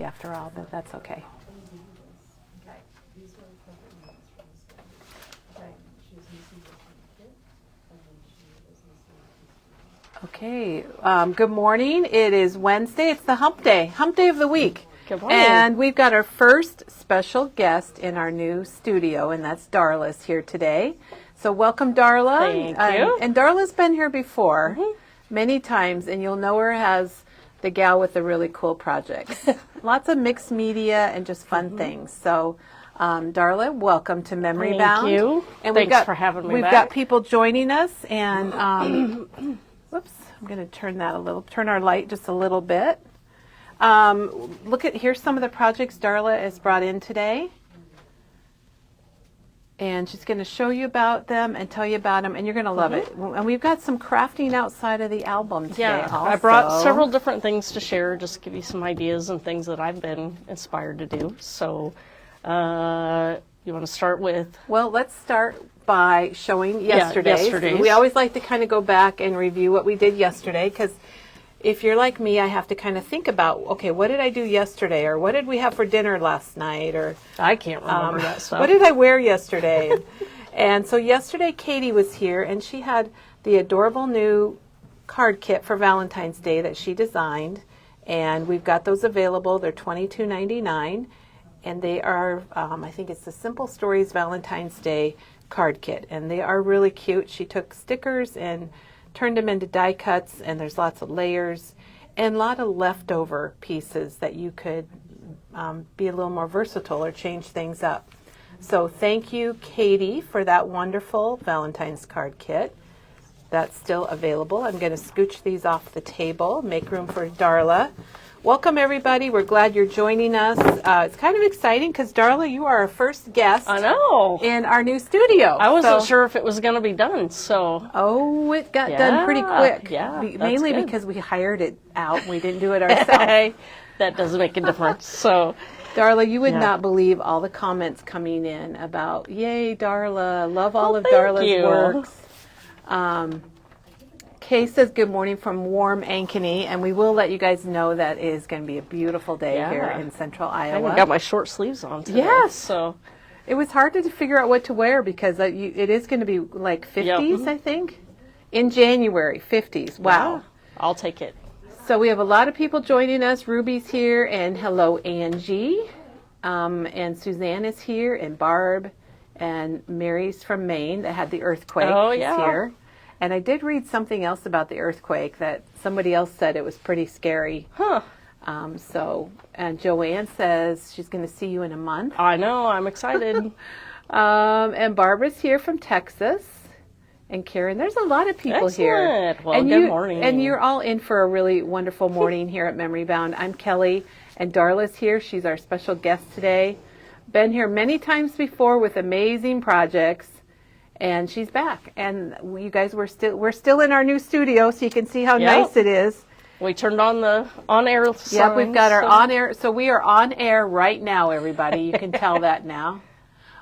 early after all, but that's okay. Okay, good morning. It is Wednesday. It's the hump day of the week. Good morning. And we've got our first special guest in our new studio, and that's Darla's here today. So welcome, Darla. Thank you. And Darla's been here before many times, and you'll know her as the gal with the really cool projects. Lots of mixed media and just fun things. So Darla, welcome to Memory Bound. Thank you. And Thanks for having me We've back. got people joining us, and whoops, I'm going to turn our light just a little bit. Here's some of the projects Darla has brought in today. And she's going to show you about them and tell you about them, and you're going to love it. And we've got some crafting outside of the album today also. I brought several different things to share, just to give you some ideas and things that I've been inspired to do. So you want to start with? Well, let's start by showing yesterday's. We always like to kind of go back and review what we did yesterday, because if you're like me, I have to kind of think about, okay, what did I do yesterday, or what did we have for dinner last night, or I can't remember that stuff. What did I wear yesterday? And so yesterday Katie was here, and she had the adorable new card kit for Valentine's Day that she designed, and we've got those available. They're $22.99, and they are, I think it's the Simple Stories Valentine's Day card kit, and they are really cute. She took stickers and turned them into die cuts, and there's lots of layers and a lot of leftover pieces that you could be a little more versatile or change things up. So thank you, Katie, for that wonderful Valentine's card kit. That's still available. I'm going to scooch these off the table, make room for Darla. Welcome, everybody. We're glad you're joining us. It's kind of exciting because, Darla, you are our first guest. I know. In our new studio. I wasn't sure if it was going to be done, so. Oh, it got done pretty quick. Yeah, mainly good. Because we hired it out. We didn't do it ourselves. That does make a difference. So, Darla, you would not believe all the comments coming in about, yay, Darla, love all of Darla's works. Kay says good morning from warm Ankeny, and we will let you guys know that it is going to be a beautiful day here in central Iowa. I got my short sleeves on today. Yes. So it was hard to figure out what to wear because it is going to be like 50s, I think, in January, 50s. Wow. Yeah, I'll take it. So we have a lot of people joining us. Ruby's here, and hello, Angie. And Suzanne is here, and Barb, and Mary's from Maine that had the earthquake is here. And I did read something else about the earthquake that somebody else said it was pretty scary. And Joanne says she's going to see you in a month. I know, I'm excited. And Barbara's here from Texas. And Karen, there's a lot of people here. Well, and good morning. And you're all in for a really wonderful morning here at Memory Bound. I'm Kelly, and Darla's here. She's our special guest today. Been here many times before with amazing projects. And she's back, and you guys, we're still in our new studio, so you can see how nice it is. We turned on the on-air signs. Yep, we've got our on-air, so we are on air right now, everybody. You can tell that now.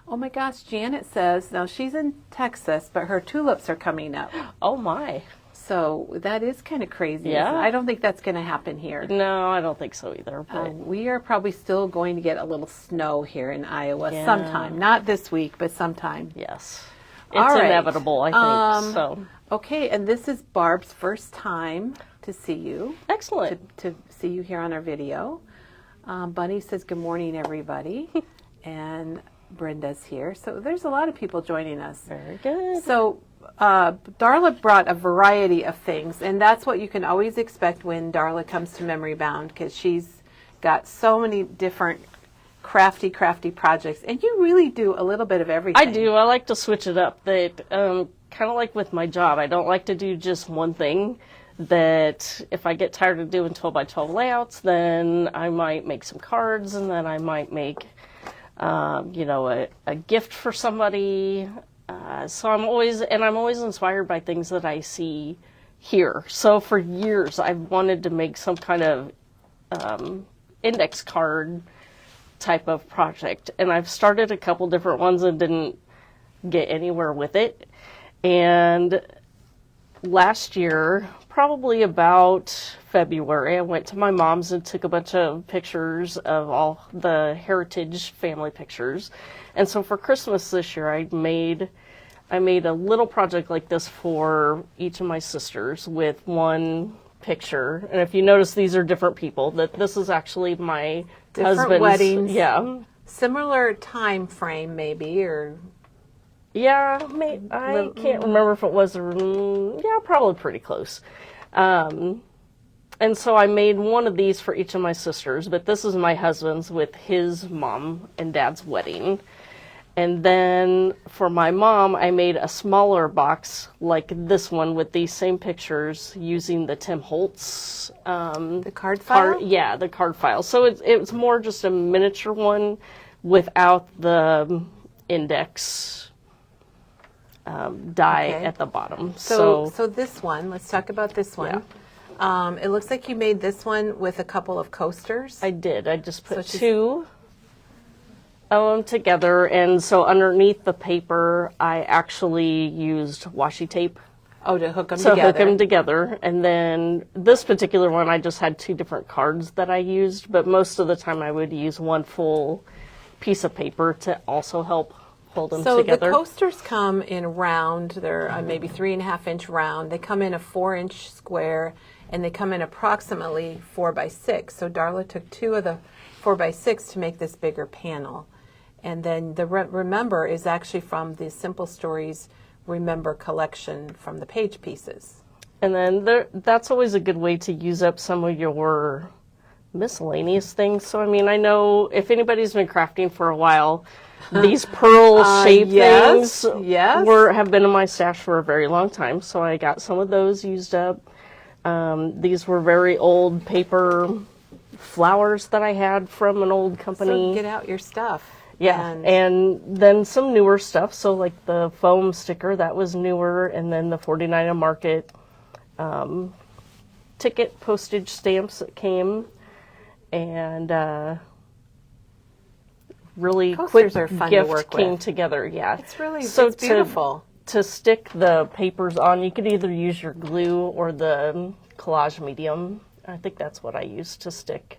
Oh my gosh, Janet says, now she's in Texas, but her tulips are coming up. Oh my. So that is kind of crazy. Yeah. I don't think that's going to happen here. No, I don't think so either. But we are probably still going to get a little snow here in Iowa sometime. Not this week, but sometime. Yes. It's inevitable, I think. So okay, and this is Barb's first time to see you. Excellent. To see you here on our video. Bunny says, good morning, everybody. And Brenda's here. So there's a lot of people joining us. Very good. So Darla brought a variety of things, and that's what you can always expect when Darla comes to Memory Bound, because she's got so many different crafty projects, and you really do a little bit of everything. I do. I like to switch it up. That kind of like with my job, I don't like to do just one thing. That if I get tired of doing 12 by 12 layouts, then I might make some cards, and then I might make a gift for somebody. So I'm always inspired by things that I see here. So for years I've wanted to make some kind of index card type of project, and I've started a couple different ones and didn't get anywhere with it. And last year, probably about February. I went to my mom's and took a bunch of pictures of all the heritage family pictures. And so for Christmas this year, I made a little project like this for each of my sisters with one picture. And if you notice, these are different people. That this is actually my husband's weddings. Yeah. Similar time frame, maybe, or Yeah, I can't remember if it was, probably pretty close. And so I made one of these for each of my sisters, but this is my husband's with his mom and dad's wedding. And then for my mom, I made a smaller box like this one with these same pictures using the Tim Holtz. The card file? Yeah, the card file. So it's more just a miniature one without the index die at the bottom. So this one, let's talk about this one. Yeah. It looks like you made this one with a couple of coasters. I did. I just put two of them together, and so underneath the paper, I actually used washi tape. Oh, to hook them together. together. Hook them together, and then this particular one, I just had two different cards that I used, but most of the time I would use one full piece of paper to also help hold them together. So the coasters come in round. They're maybe 3.5-inch round. They come in a 4-inch square, and they come in approximately 4 by 6. So Darla took two of the 4 by 6 to make this bigger panel. And then the Remember is actually from the Simple Stories Remember collection from the page pieces. And then that's always a good way to use up some of your miscellaneous things. So, I mean, I know if anybody's been crafting for a while, these pearl-shaped things have been in my stash for a very long time. So I got some of those used up. These were very old paper flowers that I had from an old company. So get out your stuff. Yeah, and then some newer stuff. So like the foam sticker, that was newer, and then the 49 a Market ticket postage stamps that came, and really Posters quick are fun gift to work came with. together. Yeah, It's really so it's beautiful. To stick the papers on, you could either use your glue or the collage medium. I think that's what I used to stick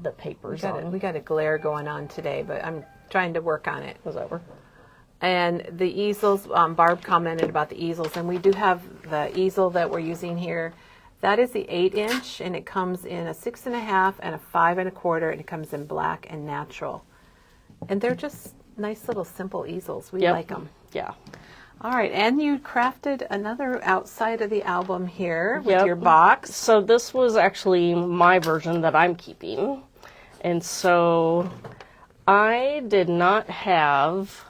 the papers on. We got a glare going on today, but I'm trying to work on it. Was over. And the easels, Barb commented about the easels, and we do have the easel that we're using here. That is the 8-inch, and it comes in a 6.5 and a 5 1/4, and it comes in black and natural. And they're just nice little simple easels. We like them. Yeah. All right, and you crafted another outside of the album here with your box. So this was actually my version that I'm keeping. And so I did not have,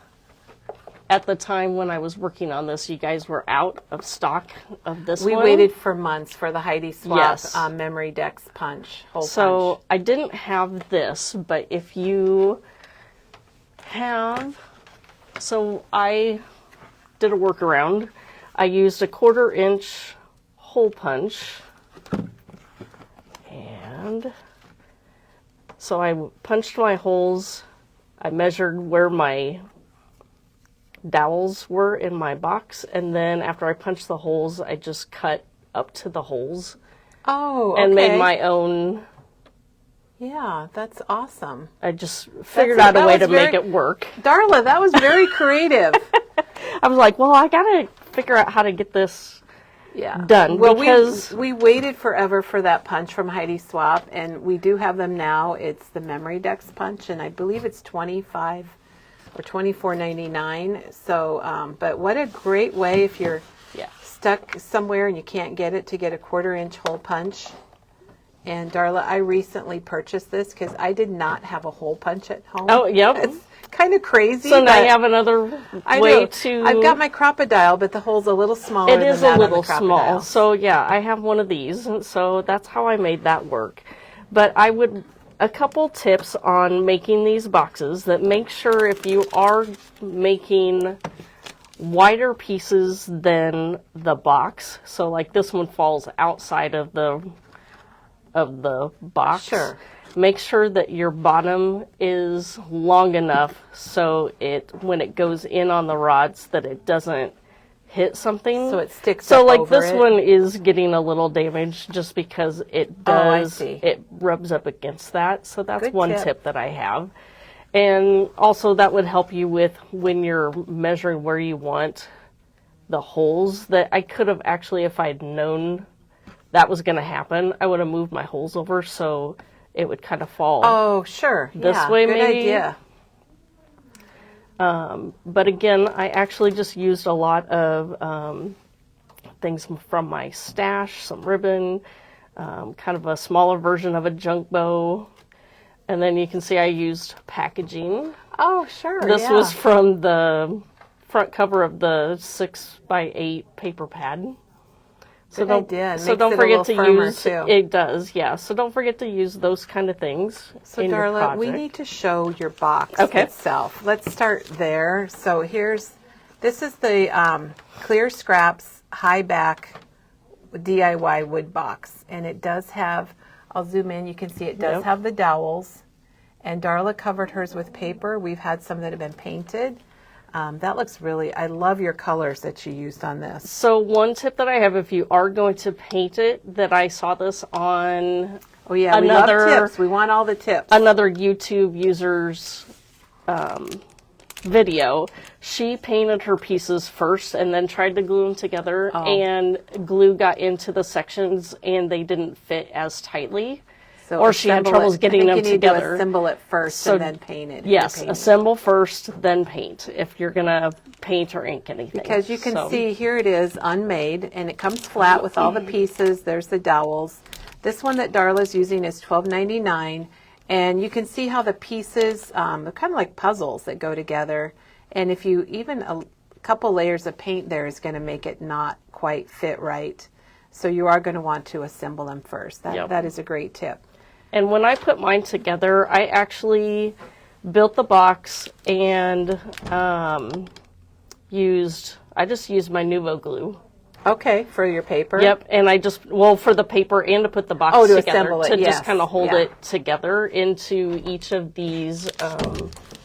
at the time when I was working on this, you guys were out of stock of this one. We waited for months for the Heidi Swap Yes. Memory Dex punch, hole punch. So I didn't have this, but if you have, so I did a workaround. I used a 1/4-inch hole punch, and so I punched my holes. I measured where my dowels were in my box, and then after I punched the holes, I just cut up to the holes. Oh, and made my own. Yeah, that's awesome. I just figured out a way to make it work. Darla, that was very creative. I was like, well, I gotta figure out how to get this done. Well, because we waited forever for that punch from Heidi Swap, and we do have them now. It's the Memory Dex punch, and I believe it's $25 or $24.99. So, but what a great way if you're stuck somewhere and you can't get it, to get a 1/4-inch hole punch. And Darla, I recently purchased this because I did not have a hole punch at home. Oh, yep. It's kind of crazy. So now you have another way to... I've got my crocodile, but the hole's a little smaller than that. It is a little small. small. So yeah, I have one of these. And so that's how I made that work. But I would... A couple tips on making these boxes that make sure if you are making wider pieces than the box, so like this one falls outside of the box. Sure. Make sure that your bottom is long enough so when it goes in on the rods, that it doesn't hit something. So it sticks So up like over this it. one is getting a little damaged just because it does, I see. it rubs up against that. So that's Good one tip. tip that I have. And also that would help you with when you're measuring where you want the holes, that I could have actually, if I'd known that was going to happen, I would have moved my holes over so it would kind of fall. Oh, sure. This yeah, way good maybe. idea. But again, I actually just used a lot of things from my stash, some ribbon, kind of a smaller version of a junk bow. And then you can see I used packaging. Oh, sure. This was from the front cover of the 6x8 paper pad. So Good idea. So Makes don't it a forget little to firmer, use too. it. Does, yeah. So don't forget to use those kind of things. So in your Darla, project. we need to show your box Okay. itself. Let's start there. So this is the Clear Scraps high back DIY wood box, and it does have, I'll zoom in, you can see it does Yep. have the dowels, and Darla covered hers with paper. We've had some that have been painted. That looks really, I love your colors that you used on this. So one tip that I have, if you are going to paint it, that I saw this on Oh yeah, we love tips. We want all the tips. another YouTube user's video. She painted her pieces first and then tried to glue them together, and glue got into the sections and they didn't fit as tightly. So or she had assemble troubles it. getting I them think you need together. to assemble it first So, and then paint it. if you're Yes, painting. assemble first, then paint if you're going to paint or ink anything. Because you can So- see here it is unmade, and it comes flat with all the pieces. There's the dowels. This one that Darla's using is $12.99, and you can see how the pieces, they're kind of like puzzles that go together. And if you even a couple layers of paint there is going to make it not quite fit right. So you are going to want to assemble them first. Yep. That is a great tip. And when I put mine together, I actually built the box and I just used my Nuvo glue. Okay, for your paper. Yep, and I just, for the paper and to put the box to together, assemble it, to yes, just kind of hold yeah. it together into each of these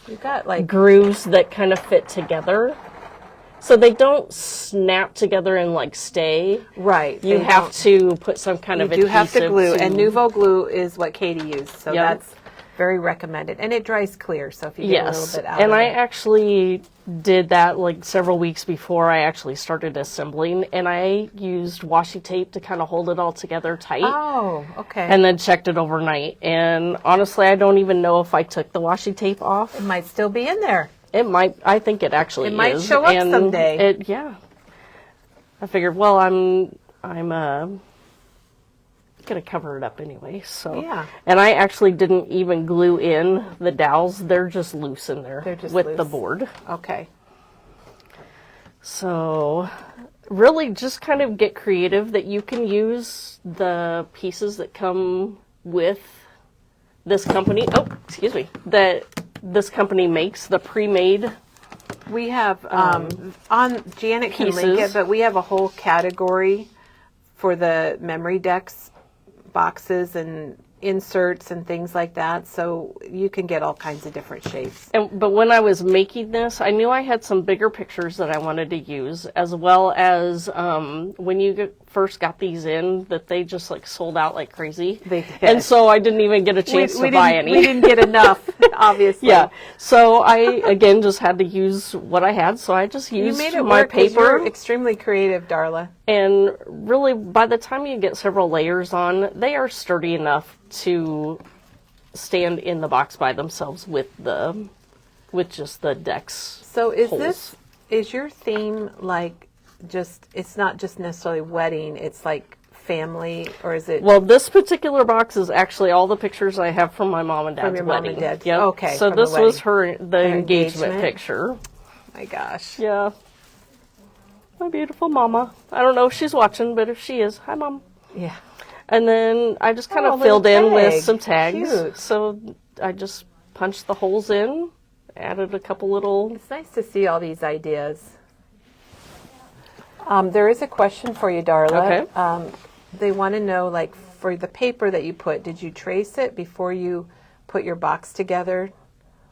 You've got like grooves that kind of fit together. So they don't snap together and like stay. right. You they have don't- to put some kind of You do have to adhesive glue, and Nuvo glue is what Katie used, so Yep. that's very recommended. And it dries clear, so if you get a Yes, little bit out and of I it. actually did that like several weeks before I actually started assembling, and I used washi tape to kind of hold it all together tight. Oh, okay. And then checked it overnight. And honestly, I don't even know if I took the washi tape off. it might still be in there. It might. I think it actually It might is. show up And someday. Yeah. I figured, well, I'm gonna cover it up anyway. So Yeah. And I actually didn't even glue in the dowels. They're just loose in there They're just with the loose. board. Okay. So really just kind of get creative that you can use the pieces that come with this company. Oh, excuse me. That this company makes, the pre-made. We have, on Janet can link it, pieces. but we have a whole category for the memory decks boxes and inserts and things like that, so you can get all kinds of different shapes. But when I was making this, I knew I had some bigger pictures that I wanted to use, as well as when you first got these in, that they just like sold out like crazy. They did. And so I didn't even get a chance to buy any. We didn't get enough, obviously. Yeah. So I, again, just had to use what I had. So I just You used made it my work 'cause paper. you're extremely creative, Darla. And really, by the time you get several layers on, they are sturdy enough to stand in the box by themselves with just the decks. So holes. is your theme like just, it's not just necessarily wedding, it's like family, or is it? Well, this particular box is actually all the pictures I have from my mom and dad's your mom wedding. and dad's- Yep. okay, So from the this was the Her engagement engagement. picture. My gosh. Yeah. My beautiful mama. I don't know if she's watching, but if she is, hi, Mom. Yeah. And then I just kind Oh, a of filled little in with tag. some tags. Cute. So I just punched the holes in, added a couple little. It's nice to see all these ideas. There is a question for you, Darla. Okay. They want to know, like, for the paper that you put, did you trace it before you put your box together?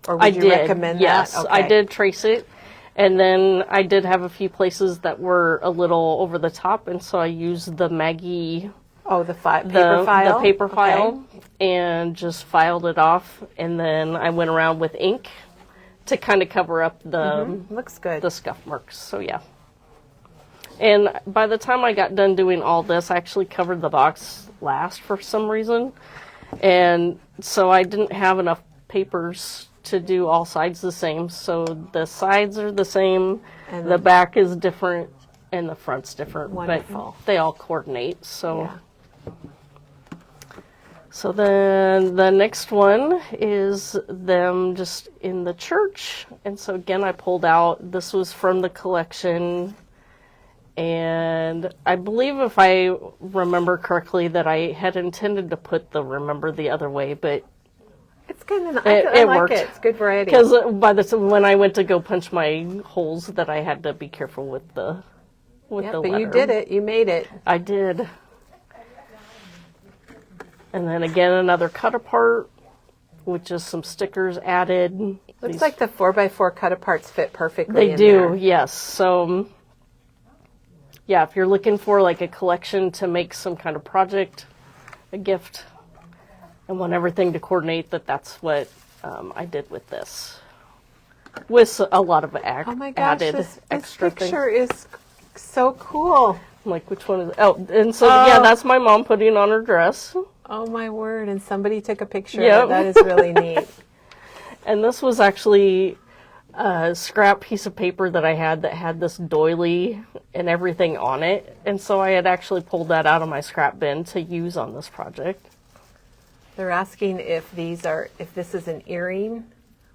Or would I you did. recommend yes, that? I did trace it. And then I did have a few places that were a little over the top, and so I used the Maggie, Oh, the paper file? the paper Okay. file, and just filed it off. And then I went around with ink to kind of cover up Looks good. the scuff marks. So yeah. And by the time I got done doing all this, I actually covered the box last for some reason. And so I didn't have enough papers to do all sides the same. So the sides are the same, And the back is different, and the front's different. Wonderful. But they all coordinate. So, Yeah. so then the next one is them just in the church. And so again, I pulled out, this was from the collection. And I believe, if I remember correctly, that I had intended to put the Remember the Other Way, but It's kind of, it I like worked. it. It's good variety. because when I went to go punch my holes, that I had to be careful with the Yeah, the but letter. you did it. You made it. I did. And then again, another cut apart with just some stickers added. Looks like the 4x4 cut aparts fit perfectly. They in do, there. yes. So, yeah, if you're looking for like a collection to make some kind of project, a gift, and want everything to coordinate, that's what I did with this. With a lot of Oh my gosh, added this extra things. picture is so cool. I'm like, which one is it? Oh, and so, yeah, that's my mom putting on her dress. Oh my word! And somebody took a picture. Yep. Of it. That is really neat. And this was actually a scrap piece of paper that I had that had this doily and everything on it. And so I had actually pulled that out of my scrap bin to use on this project. They're asking if if this is an earring,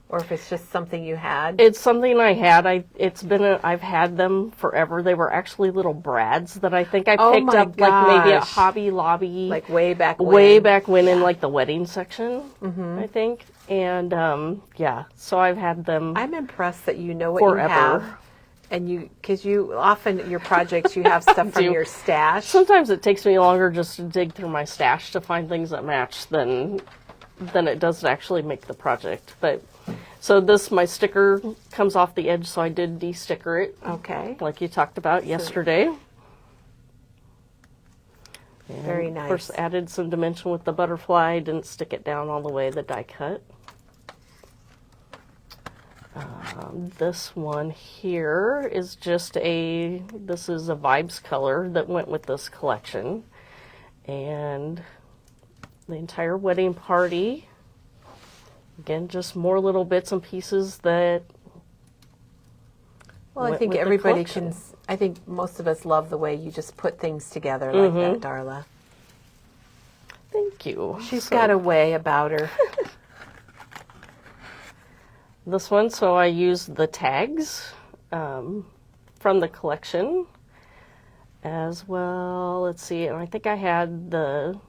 or if it's just something you had. It's something I had. I've had them forever. They were actually little brads that I think I Oh picked my up like maybe at gosh. Hobby Lobby. Like way back when. Way back when in like the wedding section, I think. And yeah, so I've had them I'm impressed that you know what forever. you have. And because you often, your projects, you have stuff from Do. your stash. Sometimes it takes me longer just to dig through my stash to find things that match than it does to actually make the project. But so my sticker comes off the edge, so I did de-sticker it, Okay. like you talked about yesterday. And Very nice. Of course, added some dimension with the butterfly. Didn't stick it down all the way, the die cut. This one here is just this is a Vibes color that went with this collection. And the entire wedding party. Again, just more little bits and pieces that Well, I went think with the everybody collection. I think most of us love the way you just put things together like that, Darla. Thank you. She's got a way about her. This one, so I used the tags from the collection as well. Let's see, and I think I had the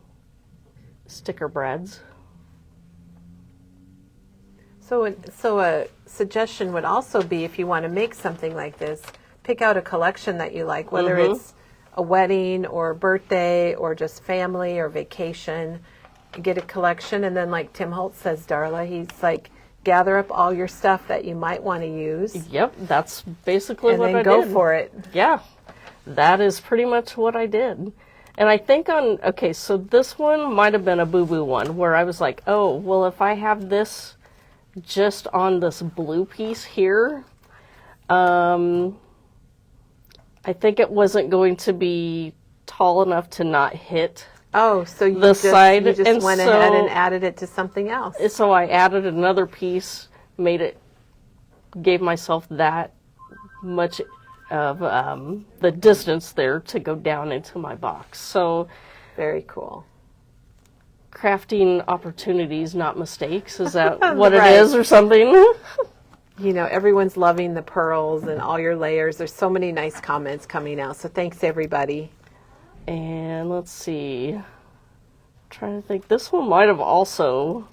sticker brads. So a suggestion would also be, if you want to make something like this, pick out a collection that you like, whether it's a wedding or a birthday or just family or vacation. Get a collection, and then like Tim Holtz says, Darla, he's like, gather up all your stuff that you might want to use. Yep, that's basically and what then I go did. for it. Yeah, that is pretty much what I did. And I think okay, so this one might have been a boo-boo one, where I was like, oh, well, if I have this just on this blue piece here, I think it wasn't going to be tall enough to not hit Oh, so you the just, side. you just And went ahead and so- added it to something else. So I added another piece, gave myself that much of the distance there to go down into my box. So Very cool. crafting opportunities, not mistakes. Is that what Right. it is or something? You know, everyone's loving the pearls and all your layers. There's so many nice comments coming out. So thanks, everybody. And let's see. I'm trying to think. This one might have also.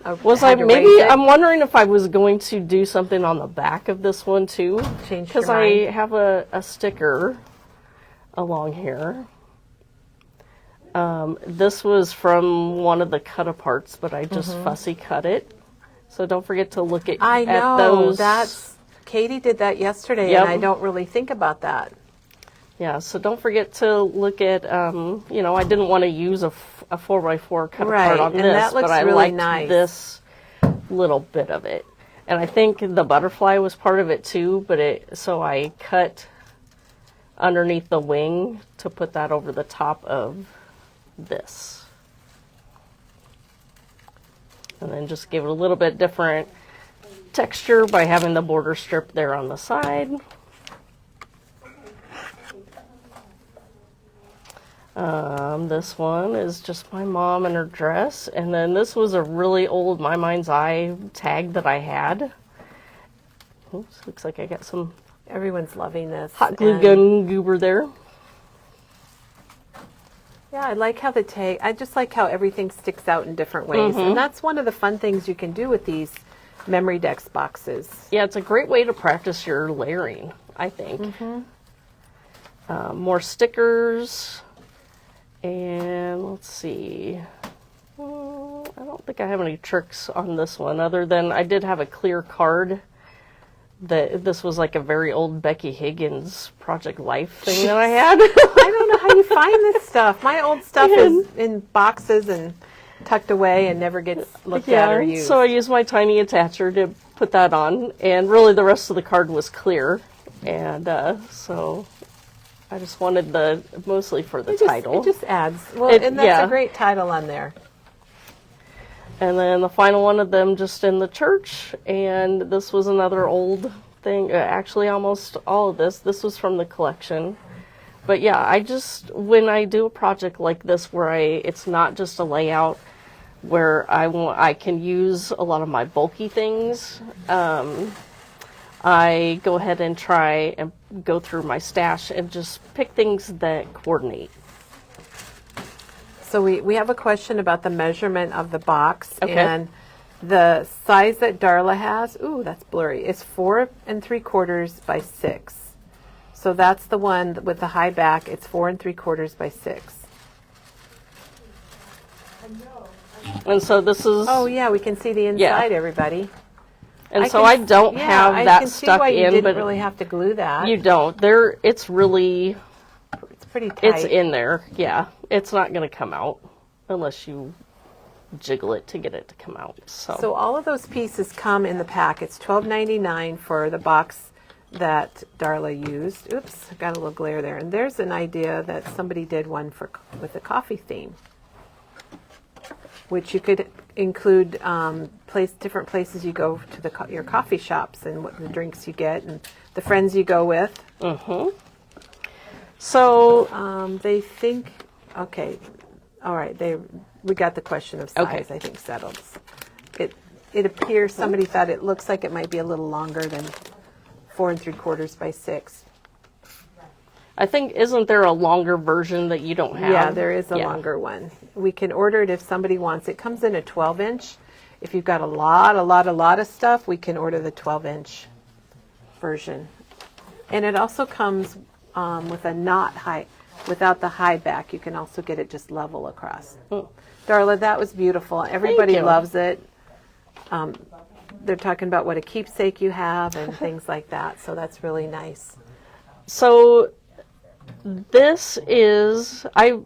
I'm wondering if I was going to do something on the back of this one too. Change Because your I mind? have a sticker along here. This was from one of the cut aparts, but I just fussy cut it. So don't forget to look at I know those. that's Katie did that yesterday, Yep. and I don't really think about that. Yeah, so don't forget to look at, you know, I didn't want to use a 4x4 cut apart on and this, that looks but I really liked nice. this little bit of it. And I think the butterfly was part of it too, but so I cut underneath the wing to put that over the top of this. And then just give it a little bit different texture by having the border strip there on the side. This one is just my mom and her dress. And then this was a really old My Mind's Eye tag that I had. Oops, looks like I got some Everyone's loving this. hot glue gun goober there. Yeah, I like how the tag, I just like how everything sticks out in different ways. And that's one of the fun things you can do with these Memory Decks boxes. Yeah, it's a great way to practice your layering, I think. More stickers. And let's see. I don't think I have any tricks on this one other than I did have a clear card. This was like a very old Becky Higgins Project Life thing that I had. I don't know how you find this stuff. My old stuff is in boxes and tucked away and never gets looked at or used. So I used my tiny attacher to put that on, and really the rest of the card was clear. And so I just wanted mostly for the title. It just adds. Well, and that's a great title on there. And then the final one of them just in the church, and this was another old thing. Actually, almost all of this. This was from the collection. But yeah, when I do a project like this where it's not just a layout, where I can use a lot of my bulky things, I go ahead and try and go through my stash and just pick things that coordinate. So we have a question about the measurement of the box. Okay. And the size that Darla has, ooh, that's blurry, is 4 3/4 by 6. So that's the one with the high back. It's 4 3/4 by 6. And so this is... Oh, yeah, we can see the inside, everybody. And so I don't have that I can see stuck why you in, didn't but really have to glue that. you don't. It's really... It's pretty tight. It's in there, yeah. It's not going to come out unless you jiggle it to get it to come out. So all of those pieces come in the pack. It's $12.99 for the box that Darla used. Oops, I got a little glare there. And there's an idea that somebody did one with a coffee theme, which you could include different places you go to your coffee shops and what the drinks you get and the friends you go with. So they think, okay, all right. We got the question of size. I think settled. It appears somebody thought it looks like it might be a little longer than 4 3/4 by 6. I think, isn't there a longer version that you don't have? Yeah, there is a longer one. We can order it if somebody wants. It comes in a 12-inch. If you've got a lot of stuff, we can order the 12-inch version. And it also comes with a knot height. Without the high back, you can also get it just level across. Darla, that was beautiful. Everybody loves it. They're talking about what a keepsake you have and things like that. So that's really nice. So I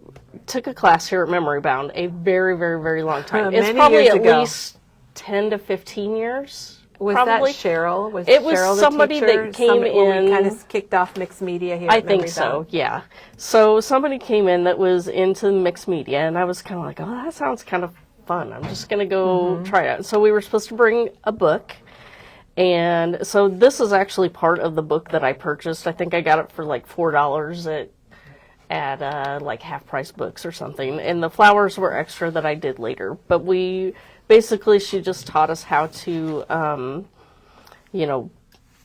took a class here at Memory Bound a very, very, very long time. It's probably at least 10 to 15 years. Was probably. that Cheryl? It was Cheryl somebody that came in. We kind of kicked off mixed media here. I think so, yeah. So somebody came in that was into mixed media, and I was kind of like, oh, that sounds kind of fun. I'm just going to go try it out. So we were supposed to bring a book. And so this is actually part of the book that I purchased. I think I got it for like $4 at like half price books or something. And the flowers were extra that I did later. But she just taught us how to,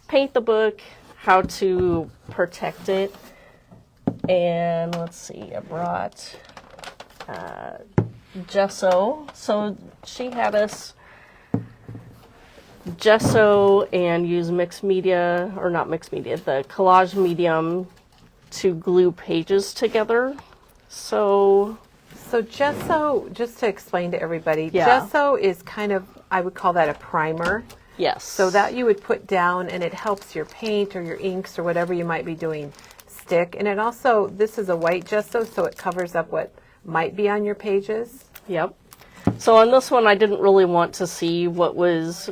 paint the book, how to protect it. And let's see, I brought gesso. So she had us gesso and use the collage medium to glue pages together. So gesso, just to explain to everybody, gesso is kind of, I would call that a primer. Yes. So that you would put down, and it helps your paint or your inks or whatever you might be doing stick. And it also, this is a white gesso, so it covers up what might be on your pages. Yep. So on this one, I didn't really want to see what was,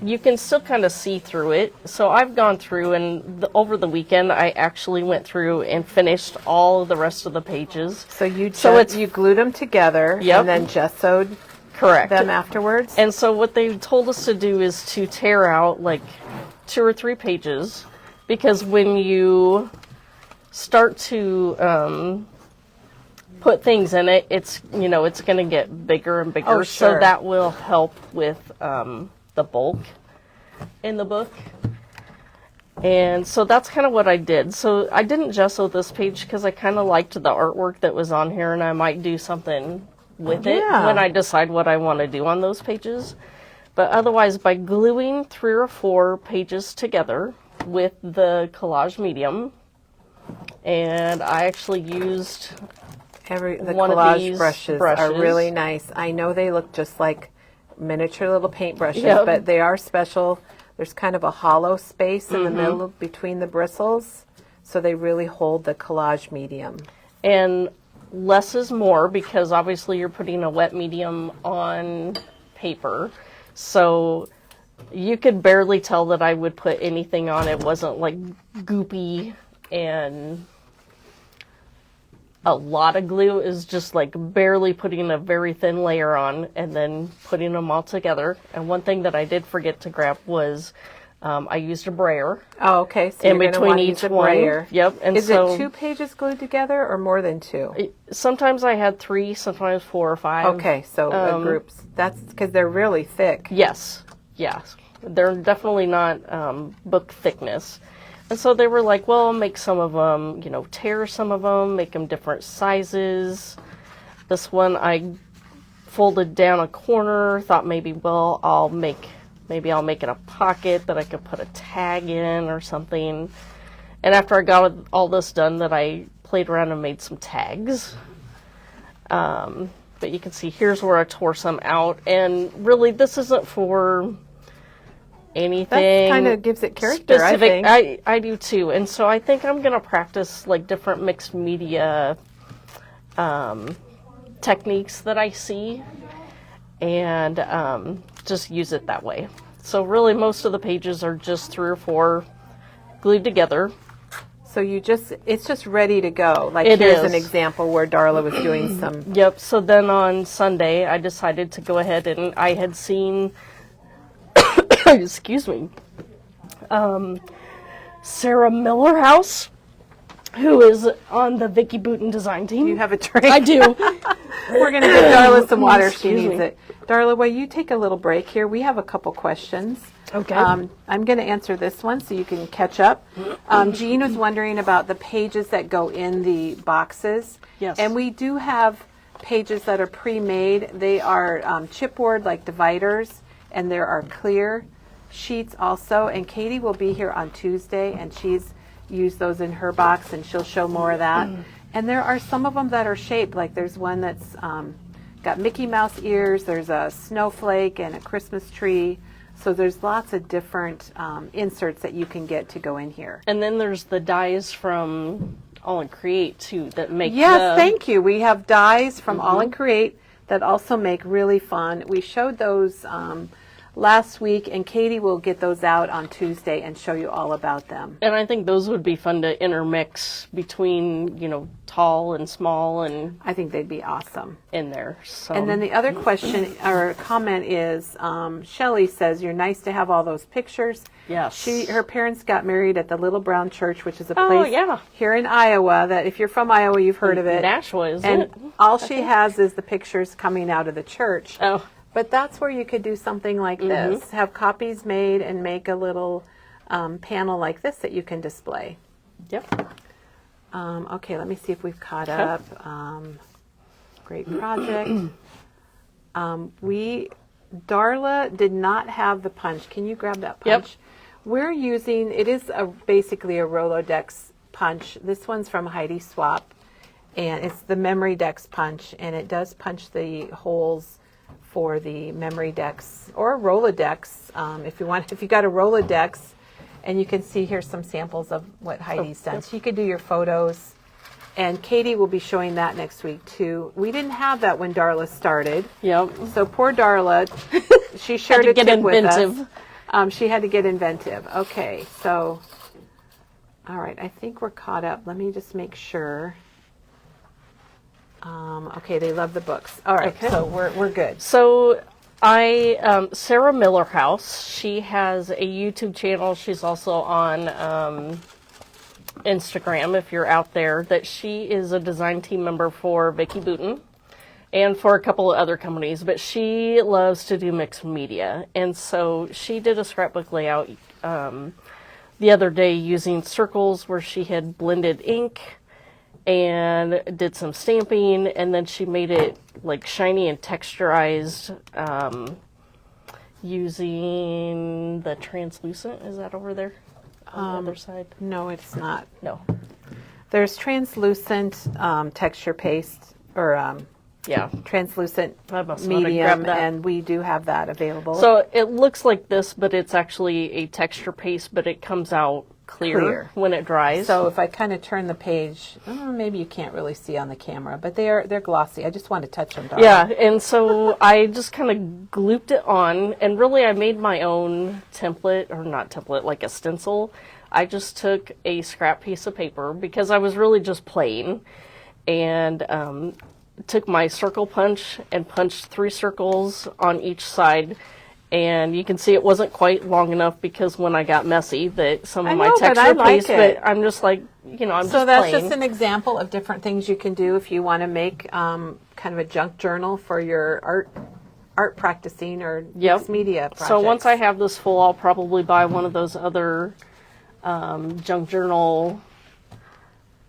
you can still kind of see through it. So I've gone through, and over the weekend, I actually went through and finished all of the rest of the pages. So you glued them together, Yep. and then gessoed Correct. them afterwards? And so what they told us to do is to tear out like 2 or 3 pages, because when you start to put things in it, it's it's going to get bigger and bigger. Oh, sure. So that will help with the bulk in the book. And so that's kind of what I did. So I didn't gesso this page because I kind of liked the artwork that was on here, and I might do something with it when I decide what I want to do on those pages. But otherwise, by gluing 3 or 4 pages together with the collage medium, and I actually used The one of collage these brushes are really nice. I know they look just like miniature little paint brushes, but they are special. There's kind of a hollow space in the middle between the bristles, so they really hold the collage medium. And less is more, because obviously you're putting a wet medium on paper. So you could barely tell that I would put anything on. It wasn't like goopy and a lot of glue. Is just like barely putting a very thin layer on and then putting them all together. And one thing that I did forget to grab was I used a brayer. Oh, okay. So in you're between want each to use a one. brayer. Yep. And is so it 2 pages glued together or more than 2? Sometimes I had 3, sometimes 4 or 5. Okay, so groups. That's because they're really thick. Yes. They're definitely not book thickness. And so they were like, well, make some of them, tear some of them, make them different sizes. This one I folded down a corner, thought maybe, well, I'll make it a pocket that I could put a tag in or something. And after I got all this done, that I played around and made some tags. But you can see here's where I tore some out. And really, this isn't for anything. That kind of gives it character, specific. I think. I do too. And so I think I'm going to practice like different mixed media techniques that I see, and just use it that way. So really most of the pages are just 3 or 4 glued together. So it's just ready to go. Like It here's is. an example where Darla was doing some. Yep. So then on Sunday, I decided to go ahead, and I had seen, excuse me, Sarah Millerhouse, who is on the Vicky Booten design team. You have a drink? I do. We're going to give Darla some water if she Excuse needs me. it. Darla, while you take a little break here, we have a couple questions. Okay. I'm going to answer this one so you can catch up. Jean was wondering about the pages that go in the boxes. Yes. And we do have pages that are pre-made. They are chipboard like dividers, and there are clear sheets also. And Katie will be here on Tuesday, and she's used those in her box, and she'll show more of that. And there are some of them that are shaped, like there's one that's got Mickey Mouse ears, there's a snowflake and a Christmas tree. So there's lots of different inserts that you can get to go in here. And then there's the dies from All and Create too that make Yes, thank you. We have dies from All and Create that also make really fun. We showed those last week, and Katie will get those out on Tuesday and show you all about them. And I think those would be fun to intermix between, tall and small and I think they'd be awesome. in there. So. And then the other question or comment is, Shelley says, you're nice to have all those pictures. Yes. Her parents got married at the Little Brown Church, which is a place yeah. here in Iowa that if you're from Iowa, you've heard of it. Nashua, isn't And it? all she has is the pictures coming out of the church. Oh. But that's where you could do something like this. Have copies made and make a little panel like this that you can display. Yep. Okay, let me see if we've caught up. Great project. Darla did not have the punch. Can you grab that punch? Yep. We're using, it is basically a Rolodex punch. This one's from Heidi Swap, and it's the Memory Dex punch, and it does punch the holes for the memory decks or Rolodex if you want. If you got a Rolodex, and you can see here some samples of what Heidi's done. So you could do your photos, and Katie will be showing that next week too. We didn't have that when Darla started. Yep. So poor Darla, she shared a tip with us. She had to get inventive. Okay, so all right, I think we're caught up. Let me just make sure. Okay, they love the books. All right, okay. So we're good. So Sarah Millerhouse, she has a YouTube channel. She's also on Instagram, if you're out there, that she is a design team member for Vicky Booten and for a couple of other companies, but she loves to do mixed media. And so she did a scrapbook layout the other day using circles where she had blended ink and did some stamping, and then she made it like shiny and texturized using the translucent. Is that over there on the other side? No, it's not. No. There's translucent texture paste or translucent medium, and we do have that available. So it looks like this, but it's actually a texture paste, but it comes out clear when it dries. So if I kind of turn the page, maybe you can't really see on the camera, but they're glossy. I just want to touch them, Darla. Yeah, and so I just kind of glooped it on, and really I made my own template, or not template, like a stencil. I just took a scrap piece of paper because I was really just playing, and took my circle punch and punched 3 circles on each side. And you can see it wasn't quite long enough because when I got messy, that some of my texture paste, but I'm just like, I'm just playing. So that's just an example of different things you can do if you want to make kind of a junk journal for your art practicing or mixed media projects. So once I have this full, I'll probably buy one of those other junk journal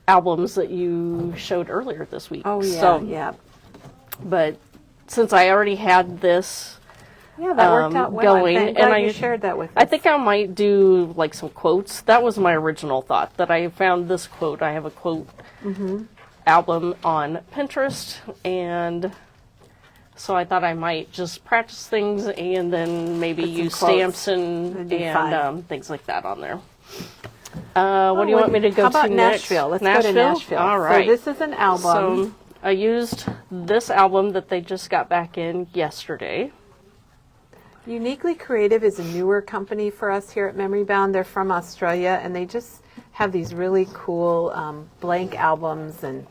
albums that you showed earlier this week. Oh, yeah, yeah. But since I already had this... Yeah, that worked out well. Going, I'm glad you shared that with us. I think I might do like some quotes. That was my original thought, that I found this quote. I have a quote album on Pinterest, and so I thought I might just practice things and then maybe use stamps and things like that on there. What do you want me to go to next? How about Nashville? Let's go to Nashville. All right. So this is an album. So I used this album that they just got back in yesterday. Uniquely Creative is a newer company for us here at Memory Bound. They're from Australia, and they just have these really cool blank albums, and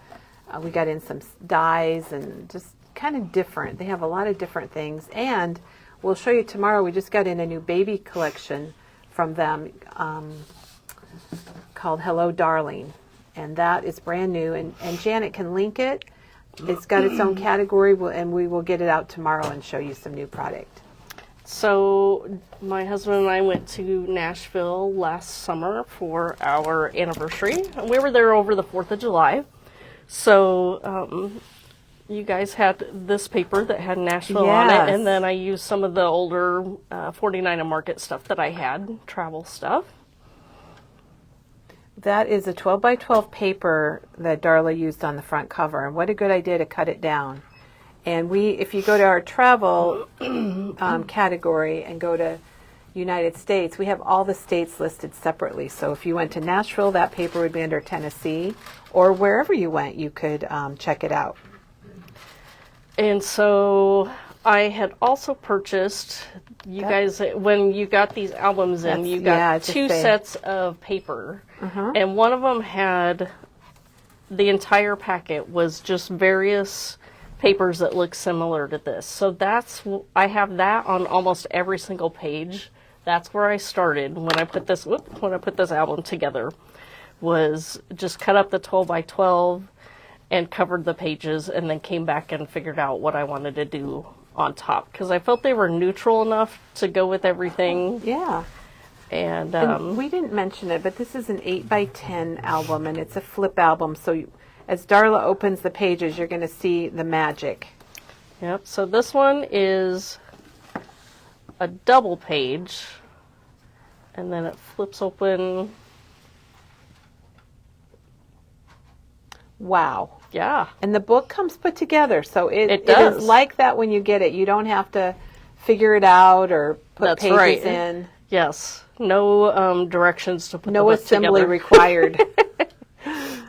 we got in some dies and just kind of different. They have a lot of different things, and we'll show you tomorrow. We just got in a new baby collection from them called Hello Darling, and that is brand new, and Janet can link it. It's got its own category, and we will get it out tomorrow and show you some new product. So my husband and I went to Nashville last summer for our anniversary. We were there over the 4th of July. So you guys had this paper that had Nashville on it, and then I used some of the older 49 and Market stuff that I had, travel stuff. That is a 12 by 12 paper that Darla used on the front cover, and what a good idea to cut it down. And if you go to our travel category and go to United States, we have all the states listed separately. So if you went to Nashville, that paper would be under Tennessee, or wherever you went, you could check it out. And so I had also purchased, you guys, when you got these albums in, you got 2 sets of paper. And one of them had, the entire packet was just various papers that look similar to this. So I have that on almost every single page. That's where I started when I put this album together, was just cut up the 12 by 12 and covered the pages, and then came back and figured out what I wanted to do on top, because I felt they were neutral enough to go with everything. Yeah. And we didn't mention it, but this is an 8 by 10 album, and it's a flip album, so as Darla opens the pages, you're going to see the magic. Yep, so this one is a double page, and then it flips open. Wow. Yeah. And the book comes put together, so it does. is like that when you get it. You don't have to figure it out or put That's pages right. in. Yes. No directions to put the No book assembly together. required.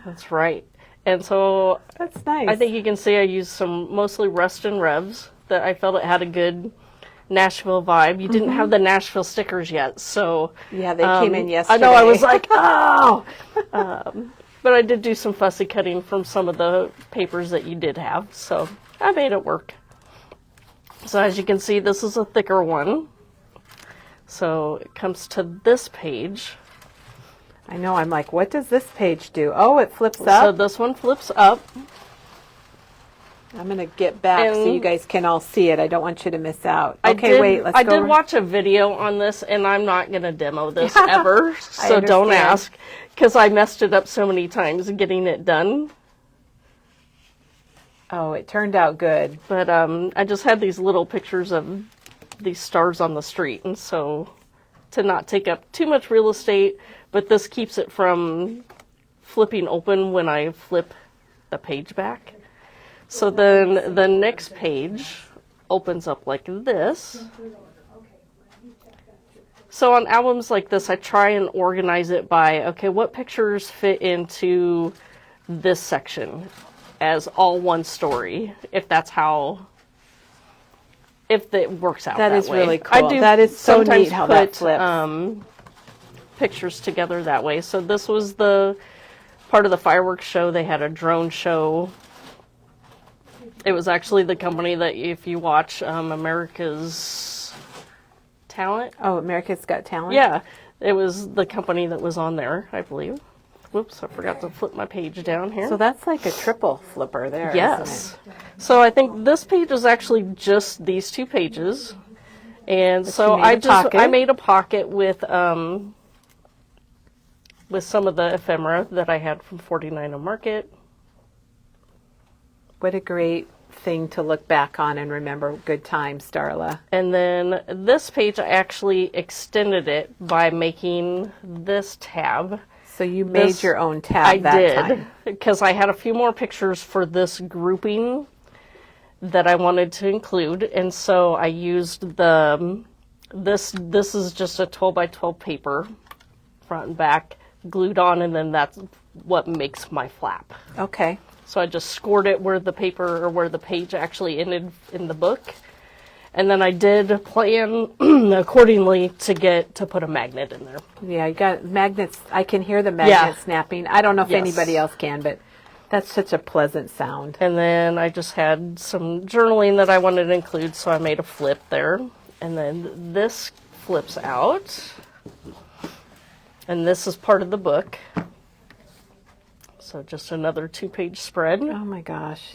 That's right. And so That's nice. I think you can see I used some mostly rust and revs that I felt it had a good Nashville vibe. You didn't have the Nashville stickers yet, so Yeah, they came in yesterday. I know, I was like, oh! But I did do some fussy cutting from some of the papers that you did have, so I made it work. So as you can see, this is a thicker one. So it comes to this page. I know, I'm like, what does this page do? Oh, it flips So up. this one flips up. I'm going to get back so And you guys can all see it. I don't want you to miss out. I Okay, did, wait, let's I go. did watch a video on this, and I'm not going to demo this ever, so don't understand. ask, because I messed it up so many times getting it done. Oh, it turned out good. But I just had these little pictures of these stars on the street, and so to not take up too much real estate, but this keeps it from flipping open when I flip the page back. So then the next page opens up like this. So on albums like this, I try and organize it by, okay, what pictures fit into this section as all one story, if that's how, if it works out that way. That is really cool. That is so sometimes neat how that flips. Pictures together that way. So this was the part of the fireworks show. They had a drone show. It was actually the company that, if you watch America's Talent. Oh, America's Got Talent? Yeah, it was the company that was on there, I believe. Whoops, I forgot to flip my page down here. So that's like a triple flipper there, Yes. isn't it? So I think this page is actually just these two pages. And so you made a pocket. I made a pocket with some of the ephemera that I had from 49 on Market. What a great thing to look back on and remember good times, Darla. And then this page, I actually extended it by making this tab. So you made your own tab that time. Because I had a few more pictures for this grouping that I wanted to include, and so I used the this is just a 12 by 12 paper, front and back, glued on, and then that's what makes my flap. Okay. So I just scored it where the paper or where the page actually ended in the book. And then I did plan accordingly to put a magnet in there. Yeah, you got magnets. I can hear the magnet snapping. I don't know if Yes. anybody else can, but that's such a pleasant sound. And then I just had some journaling that I wanted to include, so I made a flip there. And then this flips out. And this is part of the book. So just another 2-page spread. Oh my gosh.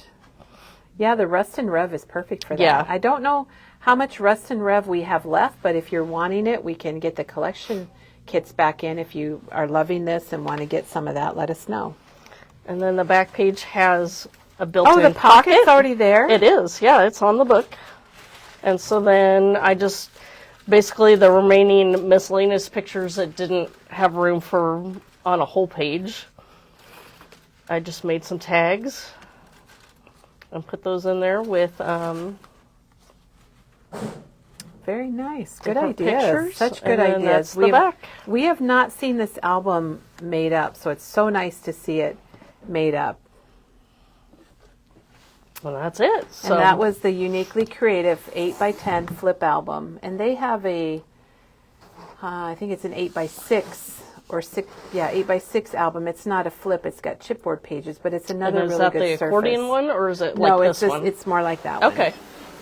Yeah, the Rust and Rev is perfect for that. Yeah. I don't know how much Rust and Rev we have left, but if you're wanting it, we can get the collection kits back in. If you are loving this and want to get some of that, let us know. And then the back page has a built-in Oh, the pocket's already there? It is, yeah, it's on the book. And so then I just, basically the remaining miscellaneous pictures that didn't have room for on a whole page, I just made some tags and put those in there with Very nice. Good different ideas. pictures. Such good and then ideas. That's the back. We have not seen this album made up, so it's so nice to see it made up. Well, that's it. So And that was the Uniquely Creative 8x10 flip album. And they have a, I think it's an 8x6 or 8x6 album. It's not a flip. It's got chipboard pages, but it's another and is really that good the surface. accordion one, or is it No, like it's this just, one? it's more like that one. Okay.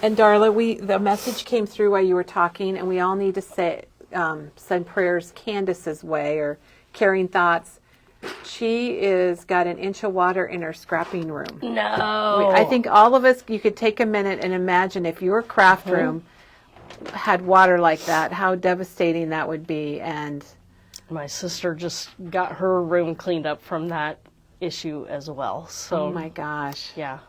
And Darla, the message came through while you were talking, and we all need to say, send prayers Candace's way or caring thoughts. She is got an inch of water in her scrapping room. No. I think all of us, you could take a minute and imagine if your craft room had water like that, how devastating that would be. And my sister just got her room cleaned up from that issue as well. So oh my gosh. yeah.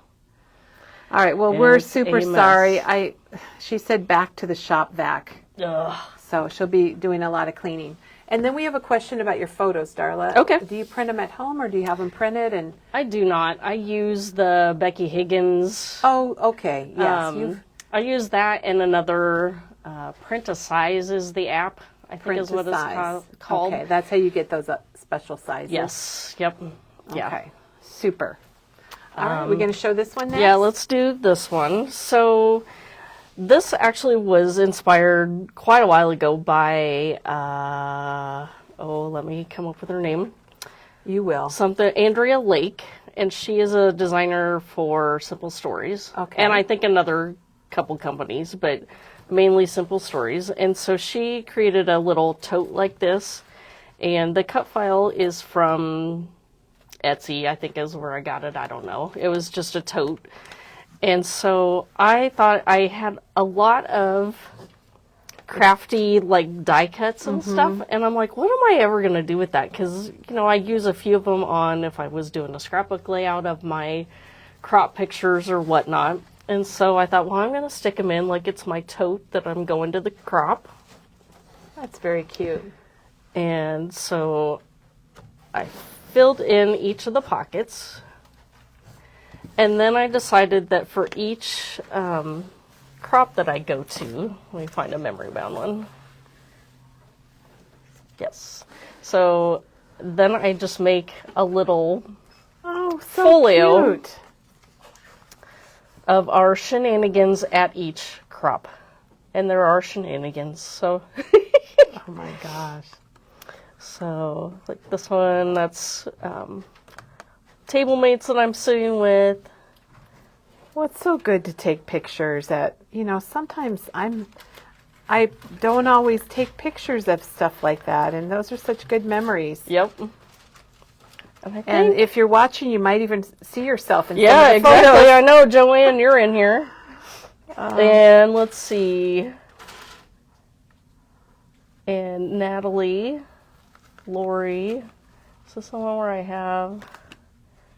All right. Well, we're It's super a mess. sorry. She said back to the shop vac. Ugh. So she'll be doing a lot of cleaning. And then we have a question about your photos, Darla. Okay. Do you print them at home or do you have them printed? And I do not. I use the Becky Higgins. oh, okay. Yes. I use that and another Print a Size is the app, I think is what it's called. Okay, that's how you get those special sizes. Yes. Yep. Yeah. Okay. Super. All right. We're going to show this one next? Yeah, let's do this one. So this actually was inspired quite a while ago by, let me come up with her name. You will. Andrea Lake, and she is a designer for Simple Stories. Okay. And I think another couple companies, but mainly Simple Stories. And so she created a little tote like this, and the cut file is from Etsy, I think is where I got it. I don't know. It was just a tote. And so I thought I had a lot of crafty like die cuts and stuff. And I'm like, what am I ever going to do with that? Because, I use a few of them on if I was doing a scrapbook layout of my crop pictures or whatnot. And so I thought, well, I'm going to stick them in like it's my tote that I'm going to the crop. That's very cute. And so I filled in each of the pockets, and then I decided that for each crop that I go to, let me find a memory bound one. Yes. So then I just make a little folio cute. Of our shenanigans at each crop. And there are shenanigans, so. Oh my gosh. So, like this one, that's table mates that I'm sitting with. Well, it's so good to take pictures that, sometimes I don't always take pictures of stuff like that, and those are such good memories. Yep. And if you're watching, you might even see yourself in some yeah, of the exactly. photos. I know, Joanne, you're in here. And let's see. And Natalie, Lori. Is this the one where I have?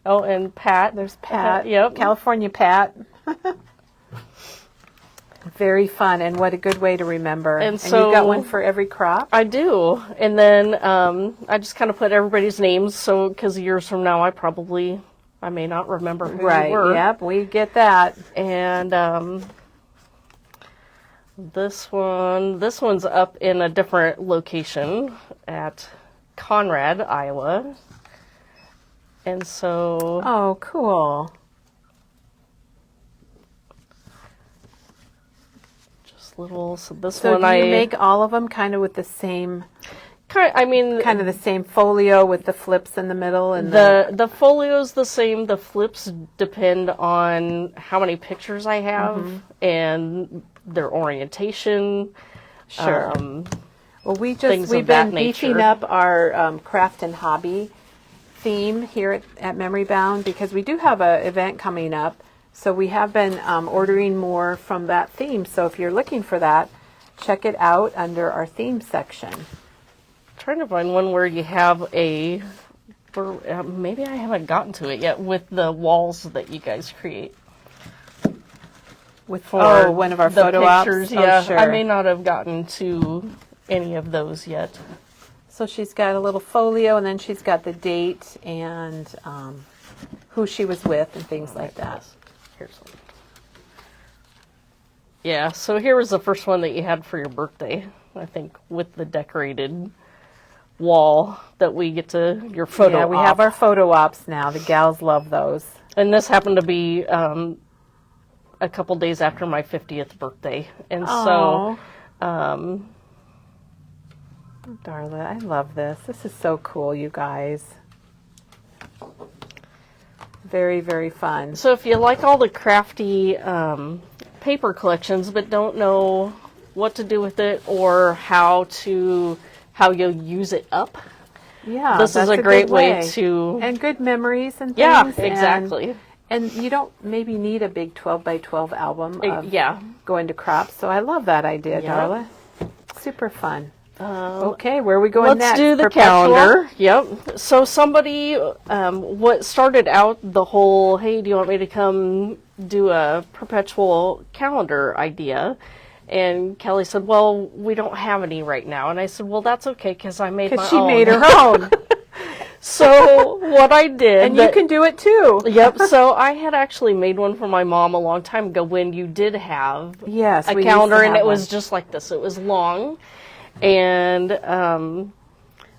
Oh, and Pat. There's Pat. Yep. California Pat. Very fun, and what a good way to remember. And so you've got one for every crop? I do. And then I just kind of put everybody's names, so because years from now I may not remember who they were. Yep, we get that. And this one's up in a different location at Conrad, Iowa. And so... Oh, cool. So this so one do you make all of them kind of with the same kind of the same folio with the flips in the middle, and the folio's the same. The flips depend on how many pictures I have and their orientation. Sure. Well, we've been beefing up our craft and hobby theme here at Memory Bound because we do have an event coming up. So we have been ordering more from that theme. So if you're looking for that, check it out under our theme section. I'm trying to find one where you have maybe I haven't gotten to it yet, with the walls that you guys create. For one of our photo pictures, ops? Yeah, oh, sure. I may not have gotten to any of those yet. So she's got a little folio, and then she's got the date and who she was with and things like that. Here's one. Yeah, so here was the first one that you had for your birthday, I think, with the decorated wall that we get to your photo op. Yeah, we have our photo ops now. The gals love those. And this happened to be a couple days after my 50th birthday. And so... Darla, I love this. This is so cool, you guys. Very, very fun. So if you like all the crafty paper collections but don't know what to do with it or how you'll use it up, this is a great way to... And good memories and things. Yeah, exactly. And you don't maybe need a big 12 by 12 album of yeah. going to crops. So I love that idea, Darla. Super fun. Okay, where are we going next? Let's do the calendar. Yep. So somebody, what started out the whole, hey, do you want me to come do a perpetual calendar idea? And Kelly said, well, we don't have any right now. And I said, well, that's okay, because I made my own. Because she made her own. So what I did... And you can do it too. Yep. So I had actually made one for my mom a long time ago when you did have Yes, a we calendar, used to and have it was one. just like this. It was long. And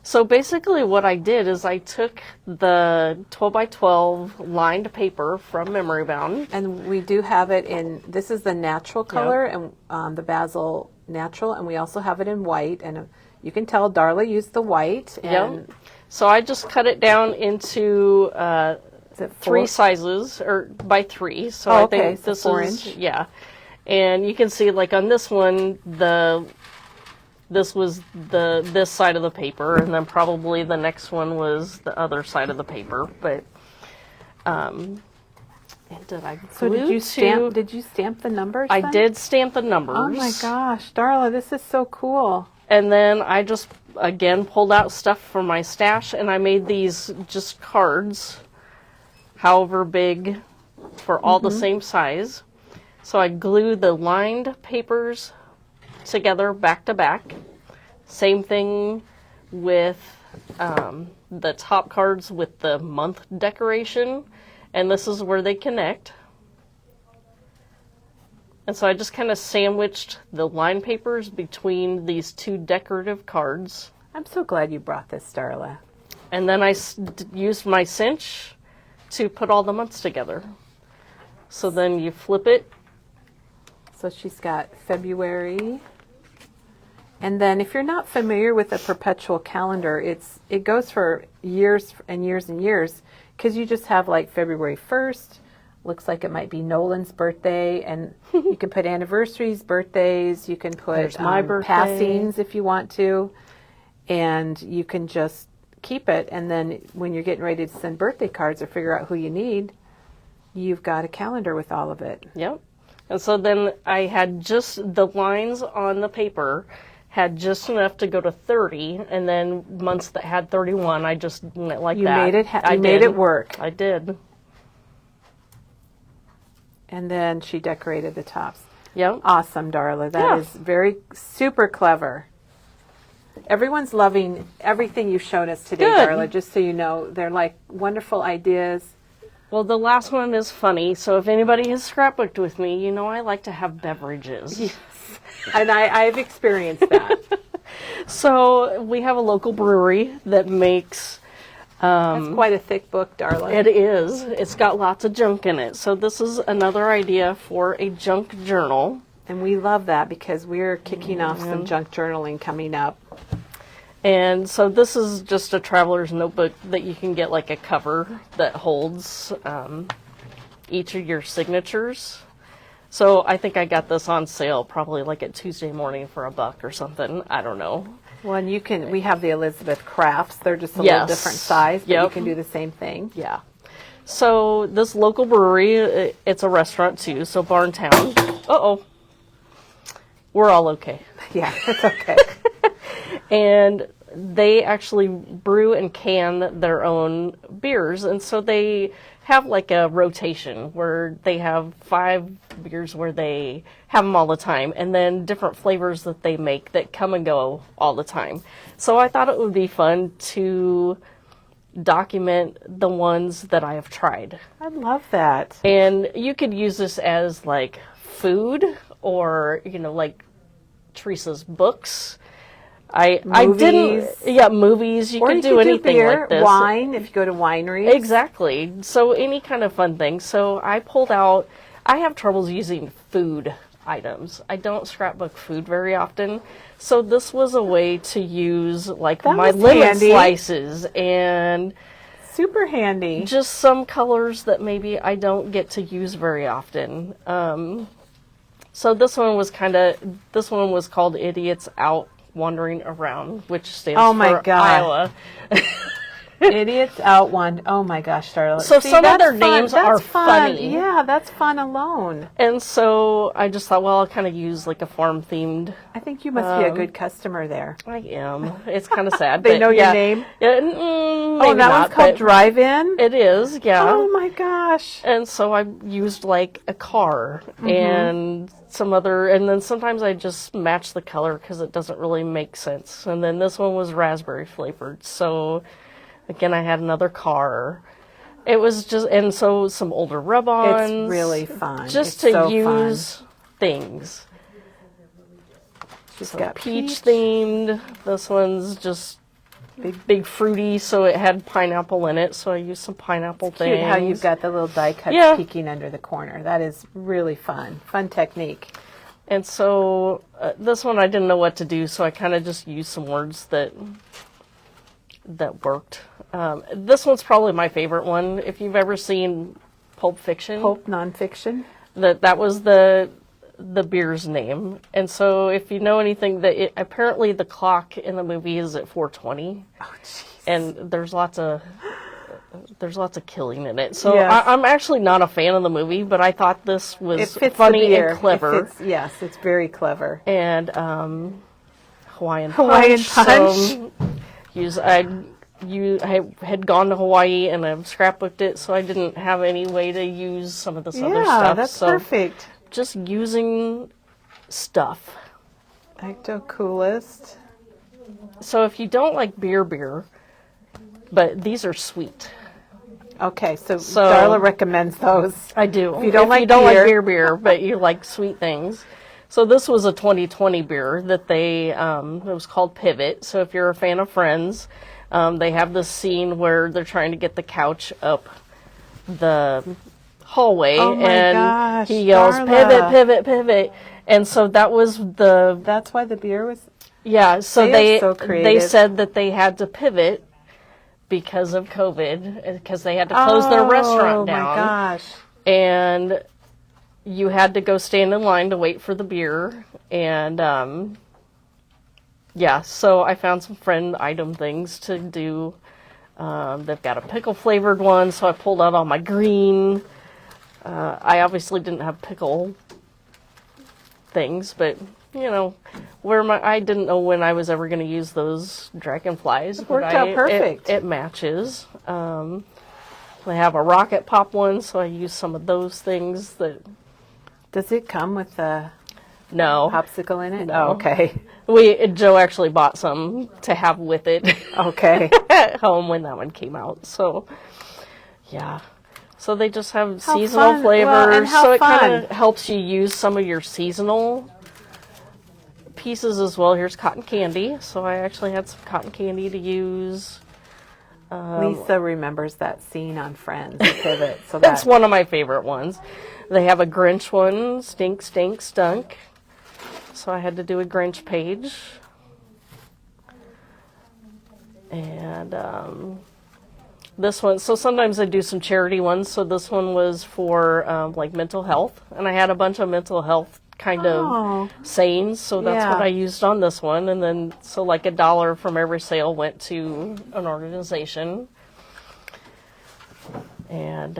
so basically what I did is I took the 12 by 12 lined paper from Memory Bound. And we do have it in, this is the natural color, and the basil natural, and we also have it in white. And you can tell Darla used the white. And Yep. So I just cut it down into is it 3 4? sizes, or by 3. So Oh, I okay, think so this 4 is, inch. yeah. And you can see, like on this one, this was this side of the paper, and then probably the next one was the other side of the paper. But and did I So glue did you stamp? Did you stamp the numbers? I then? did stamp the numbers. Oh my gosh, Darla, this is so cool. And then I just, again, pulled out stuff from my stash, and I made these just cards, however big, for all the same size. So I glued the lined papers together back to back. Same thing with the top cards with the month decoration, and this is where they connect. And so I just kind of sandwiched the line papers between these 2 decorative cards. I'm so glad you brought this, Darla. And then I used my cinch to put all the months together. So then you flip it. So she's got February. And then if you're not familiar with a perpetual calendar, it goes for years and years and years, because you just have like February 1st. Looks like it might be Nolan's birthday, and you can put anniversaries, birthdays, you can put There's my birthday. passings if you want to, and you can just keep it. And then when you're getting ready to send birthday cards or figure out who you need, you've got a calendar with all of it. Yep. And so then I had just the lines on the paper had just enough to go to 30, and then months that had 31, I just went like You that. made it. I You made did. it work. I did. And then she decorated the tops. Yep. Awesome, Darla. That is very super clever. Everyone's loving everything you've shown us today, Good. Darla, just so you know. They're like wonderful ideas. Well, the last one is funny, so if anybody has scrapbooked with me, you know I like to have beverages. Yes. And I've experienced that. So we have a local brewery that makes... That's quite a thick book, Darla. It is. It's got lots of junk in it. So this is another idea for a junk journal. And we love that because we're kicking off some junk journaling coming up. And so this is just a traveler's notebook that you can get like a cover that holds each of your signatures. So I think I got this on sale probably like at Tuesday morning for $1 or something. I don't know. Well, and we have the Elizabeth Crafts. They're just a Yes. little different size, but you Yep. can do the same thing. Yeah. So this local brewery, it's a restaurant too, so Barntown. Uh-oh. We're all okay. Yeah, it's okay. And they actually brew and can their own beers, and so they have like a rotation where they have 5 beers where they have them all the time, and then different flavors that they make that come and go all the time. So I thought it would be fun to document the ones that I have tried. I love that. And you could use this as like food, or like Teresa's books. I didn't. Yeah, movies. You Or could you do could do anything beer, like this. wine, if you go to wineries. Exactly. So any kind of fun thing. So I pulled out. I have troubles using food items. I don't scrapbook food very often. So this was a way to use like That my was lemon handy. slices and Super handy. just some colors that maybe I don't get to use very often. So this one was called Idiots Out Wandering Around, which stands Oh my for God. Iowa. Idiots Out One. Oh my gosh, Darla. So See, some of their that's fun. names That's are fun. funny. Yeah, that's fun alone. And so I just thought, well, I'll kind of use like a farm-themed. I think you must be a good customer there. I am. It's kind of sad. They but know your yeah. name? Yeah, Oh, maybe that not, one's called but Drive-In? it is, yeah. Oh my gosh. And so I used like a car and some other, and then sometimes I just match the color because it doesn't really make sense. And then this one was raspberry flavored. So again, I had another car. It was just, and so some older rub-ons. It's really fun. Just It's to so use fun. things. She's So got peach themed. This one's just big fruity, so it had pineapple in it. So I used some pineapple things. Cute how you've got the little die cuts Yeah. peeking under the corner. That is really fun. Fun technique. And so this one I didn't know what to do, so I kind of just used some words that worked. This one's probably my favorite one. If you've ever seen Pulp Fiction, Pulp nonfiction. that was the beer's name. And so if you know anything, apparently the clock in the movie is at 4:20. Oh, jeez. And there's lots of killing in it. So Yes. I'm actually not a fan of the movie, but I thought this was It fits funny the beer. and clever. Yes, it's very clever. And Hawaiian Hawaiian punch. So I had gone to Hawaii and I've scrapbooked it, so I didn't have any way to use some of this other Yeah, stuff. that's so perfect. just using stuff. Ecto Coolest. So if you don't like beer, but these are sweet. Okay, so So- Darla recommends those. I do. If you don't like beer, but you like sweet things. So this was a 2020 beer that it was called Pivot. So if you're a fan of Friends, they have this scene where they're trying to get the couch up the hallway, Oh my and gosh, he yells, Darla. "Pivot, pivot, pivot!" And so that was That's why the beer was. yeah. So They are so they creative. said that they had to pivot because of COVID, because they had to close their restaurant down. Oh my gosh. And you had to go stand in line to wait for the beer. And yeah, so I found some friend item things to do. They've got a pickle flavored one, so I pulled out all my green. I obviously didn't have pickle things, but you know, I didn't know when I was ever going to use those dragonflies. It worked out perfect. It matches. They have a rocket pop one, so I use some of those things. Does it come with a No, popsicle in it? No. Oh, okay. Joe actually bought some to have with it Okay. at home when that one came out. So yeah. So they just have How seasonal fun. flavors. Well, and how so it fun. kind of helps you use some of your seasonal pieces as well. Here's cotton candy. So I actually had some cotton candy to use. Lisa remembers that scene on Friends, the Pivot. So That's one of my favorite ones. They have a Grinch one, Stink, Stink, Stunk. So I had to do a Grinch page. And this one, so sometimes I do some charity ones. So this one was for like mental health. And I had a bunch of mental health kind of sayings. So that's Yeah. what I used on this one. And then, so like $1 from every sale went to an organization. And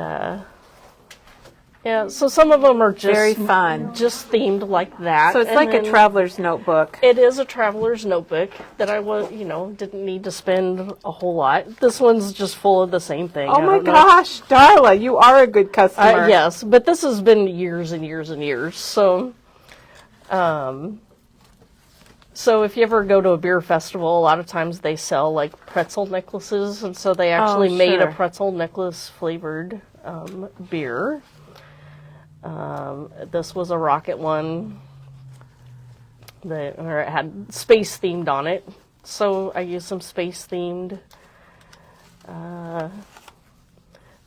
yeah, so some of them are just Very fun. just themed like that. So it's And like a then traveler's notebook. It is a traveler's notebook that I didn't need to spend a whole lot. This one's just full of the same thing. Oh I my don't know. gosh, Darla, you are a good customer. Yes, but this has been years and years and years. So, so if you ever go to a beer festival, a lot of times they sell like pretzel necklaces, and so they actually made a sure. pretzel necklace flavored beer. This was a rocket one or it had space themed on it, so I used some space themed.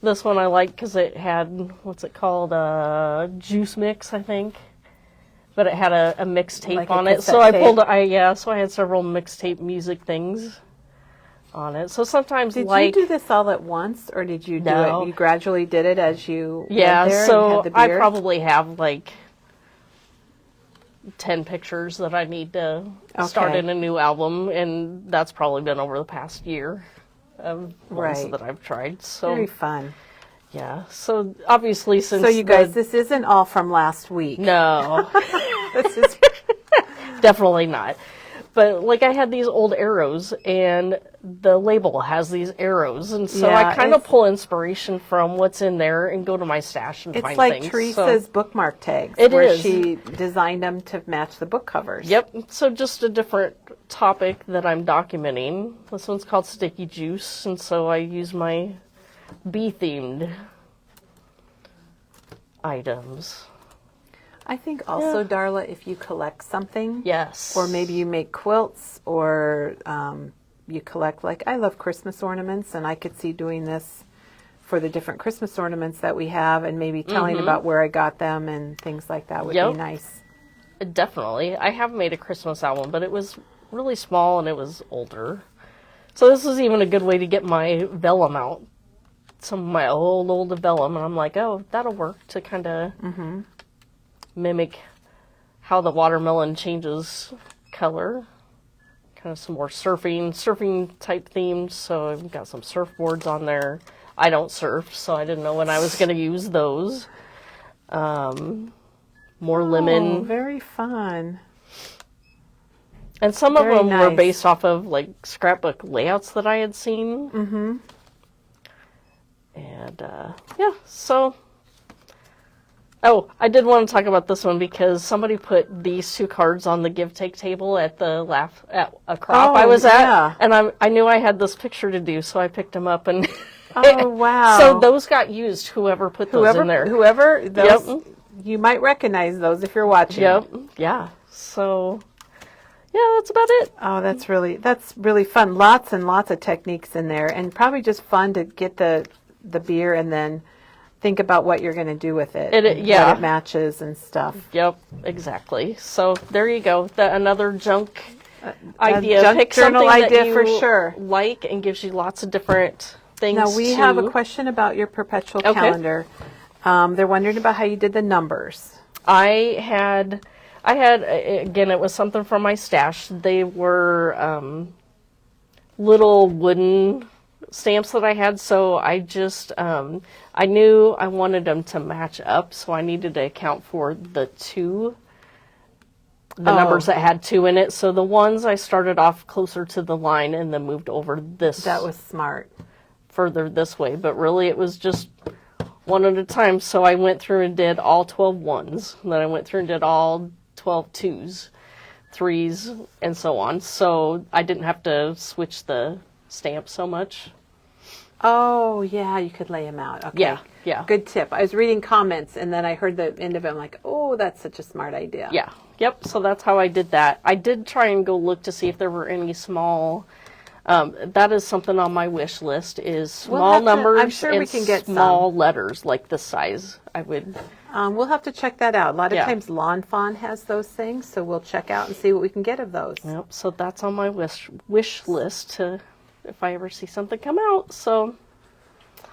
This one I like because it had, what's it called, juice mix, I think, but it had a mixtape Like a on it. cassette So I tape? so I had several mixtape music things on it. So sometimes Did like you do this all at once, or did you do No. it? You gradually did it as you yeah, went there so and had the I beer? probably have like 10 pictures that I need to start Okay. in a new album, and that's probably been over the past year. of ones Right. that I've tried. So Very fun. yeah. So obviously, since So you guys, this isn't all from last week. no, This is definitely not. But like I had these old arrows, and the label has these arrows, and so Yeah, I kind of it's- pull inspiration from what's in there and go to my stash and it's find like things. Teresa's bookmark tags, It where is. she designed them to match the book covers. Yep. So just a different topic that I'm documenting. This one's called Sticky Juice, and so I use my bee-themed items. I think also, Yeah. Darla, if you collect something, Yes. or maybe you make quilts, or you collect, like, I love Christmas ornaments, and I could see doing this for the different Christmas ornaments that we have, and maybe telling about where I got them and things like that would Yep. be nice. Definitely. I have made a Christmas album, but it was really small and it was older. So this is even a good way to get my vellum out. Some of my old vellum, and I'm like, oh, that'll work to kind of mimic how the watermelon changes color. Kind of some more surfing type themes. So I've got some surfboards on there. I don't surf, so I didn't know when I was going to use those. More Oh, lemon. very fun. And some of Very them were nice. based off of like scrapbook layouts that I had seen. Mm-hmm. And yeah, so. Oh, I did want to talk about this one because somebody put these two cards on the give take table at the at a crop I was yeah. at, and I knew I had this picture to do, so I picked them up and. Oh, wow. So those got used. Whoever put those in there. Whoever, those, Yep. you might recognize those if you're watching. Yep. Yeah. So. Yeah, that's about it. Oh, that's really fun. Lots and lots of techniques in there, and probably just fun to get the beer and then think about what you're going to do with it. And yeah. what it matches and stuff. Yep, exactly. So there you go. Another junk idea. junk Pick journal something idea that you for sure. like and gives you lots of different things. Now we to... have a question about your perpetual Okay. calendar. They're wondering about how you did the numbers. I had again. It was something from my stash. They were little wooden stamps that I had. So I just I knew I wanted them to match up. So I needed to account for the numbers that had 2 in it. So the ones I started off closer to the line and then moved over this. That was smart. Further this way, but really it was just one at a time. So I went through and did all 12 ones. And then I went through and did all 12 twos, threes, and so on. So I didn't have to switch the stamp so much. Oh, yeah, you could lay them out. Okay. Yeah. Good tip. I was reading comments, and then I heard the end of it. I'm like, oh, that's such a smart idea. Yeah. Yep. So that's how I did that. I did try and go look to see if there were any small. That is something on my wish list is small numbers I'm sure and we can get small letters like this size. I would. We'll have to check that out. A lot of Yeah. times Lawn Fawn has those things, so we'll check out and see what we can get of those. Yep. So that's on my wish list to if I ever see something come out. So.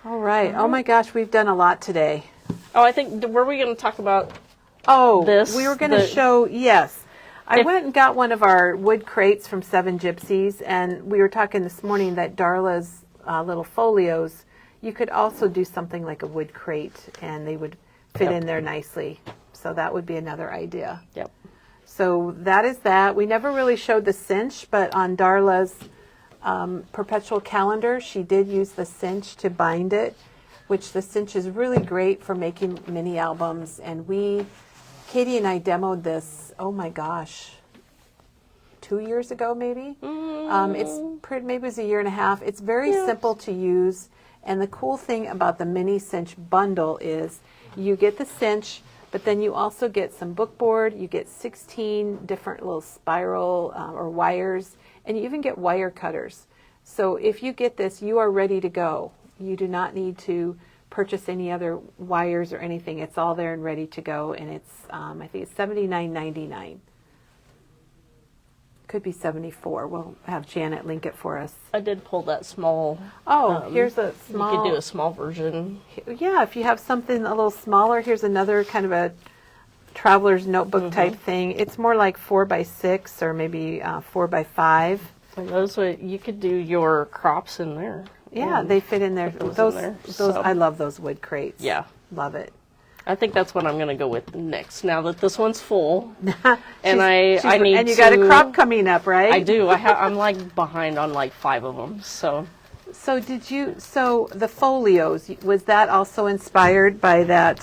All right. Oh my gosh, we've done a lot today. Oh, I think were we going to talk about? Oh, This, we were going to show, yes. I went and got one of our wood crates from Seven Gypsies, and we were talking this morning that Darla's little folios, you could also do something like a wood crate, and they would fit in there nicely. So that would be another idea. Yep. So that is that. We never really showed the cinch, but on Darla's perpetual calendar, she did use the cinch to bind it, which the cinch is really great for making mini albums. And Katie and I demoed this, oh my gosh, 2 years ago maybe? Maybe it was a year and a half. It's very simple to use. And the cool thing about the mini cinch bundle is you get the cinch, but then you also get some bookboard, you get 16 different little spiral or wires, and you even get wire cutters. So if you get this, you are ready to go. You do not need to purchase any other wires or anything. It's all there and ready to go, and it's I think it's $79.99. Could be $74. We'll have Janet link it for us. I did pull that small. Here's a small. You could do a small version. Yeah, if you have something a little smaller, here's another kind of a traveler's notebook type thing. It's more like 4x6 or maybe 4x5. And those you could do your crops in there Yeah, they fit in there. those in there, Those so. I love those wood crates. Yeah. Love it. I think that's what I'm going to go with next. Now that this one's full, and I need and you got a crop coming up, right? I do. I'm like behind on like 5 of them. So So the folios, was that also inspired by that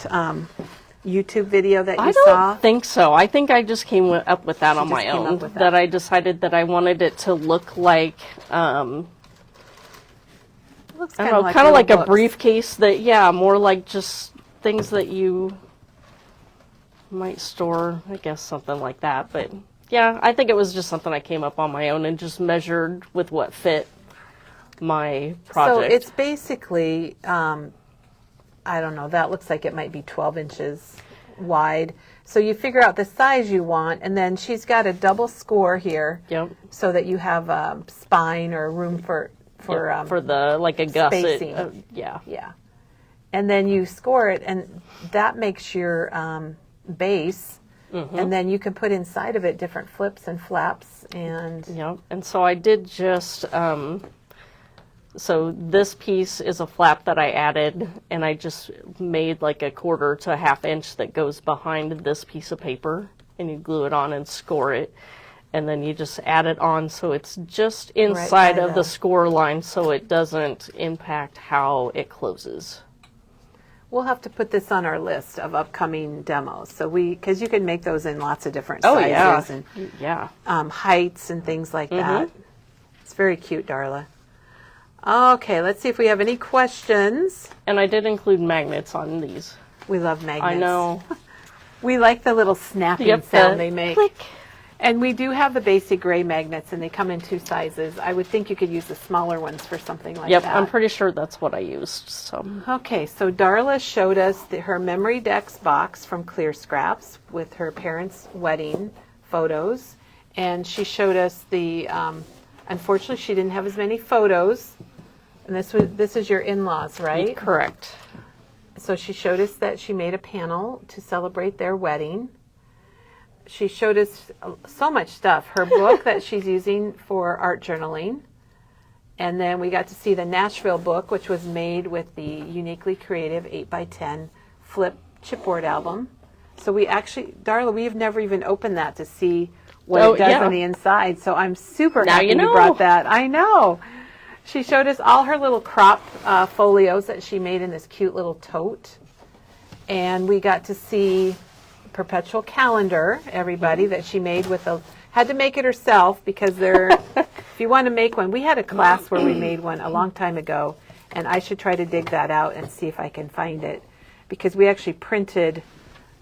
YouTube video that you saw? I don't think so. I think I just came up with that on my just came own. up with that. That I decided that I wanted it to look like. It looks I don't know, kind of like a briefcase that, more like just things that you might store, I guess, something like that. But yeah, I think it was just something I came up on my own and just measured with what fit my project. So it's basically, I don't know, that looks like it might be 12 inches wide. So you figure out the size you want, and then she's got a double score here, Yep. so that you have a spine or room for the like a gusset. spacing. Yeah. Yeah. And then you score it, and that makes your base. Mm-hmm. And then you can put inside of it different flips and flaps. And Yep. And so I did just, so this piece is a flap that I added, and I just made like a 1/4 to 1/2 inch that goes behind this piece of paper, and you glue it on and score it. And then you just add it on so it's just inside of the score line so it doesn't impact how it closes. we'll have to put this on our list of upcoming demos. So because you can make those in lots of different sizes and Yeah. heights and things like that. It's very cute, Darla. Okay, let's see if we have any questions. And I did include magnets on these. We love magnets. I know. We like the little snapping sound they make. Click. And we do have the basic gray magnets, and they come in 2 sizes. I would think you could use the smaller ones for something like Yep, that. I'm pretty sure that's what I used. So Okay, so Darla showed us her Memory Decks box from Clear Scraps with her parents' wedding photos. And she showed us the, unfortunately, she didn't have as many photos. And this is your in-laws, right? correct. So she showed us that she made a panel to celebrate their wedding. She showed us so much stuff. Her book that she's using for art journaling. And then we got to see the Nashville book, which was made with the Uniquely Creative 8x10 flip chipboard album. So we actually, Darla, we've never even opened that to see what it does on the inside. So I'm super happy you brought that. I know. She showed us all her little crop folios that she made in this cute little tote. And we got to see perpetual calendar, everybody, that she made had to make it herself because if you want to make one, we had a class where we made one a long time ago, and I should try to dig that out and see if I can find it, because we actually printed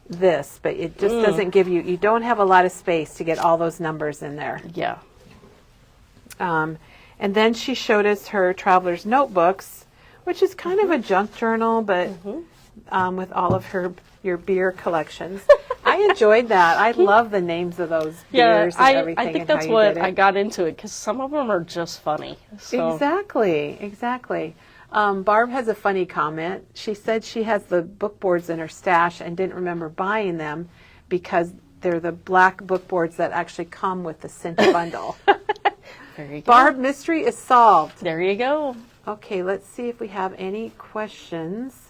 this, but it just doesn't give you don't have a lot of space to get all those numbers in there. Yeah. And then she showed us her traveler's notebooks, which is kind of a junk journal, but with all of your beer collections. I enjoyed that. I love the names of those beers and everything. I think that's what I got into it, because some of them are just funny. So. Exactly. Barb has a funny comment. She said she has the book boards in her stash and didn't remember buying them because they're the black book boards that actually come with the cinch bundle. There you go. Barb, mystery is solved. There you go. Okay, let's see if we have any questions.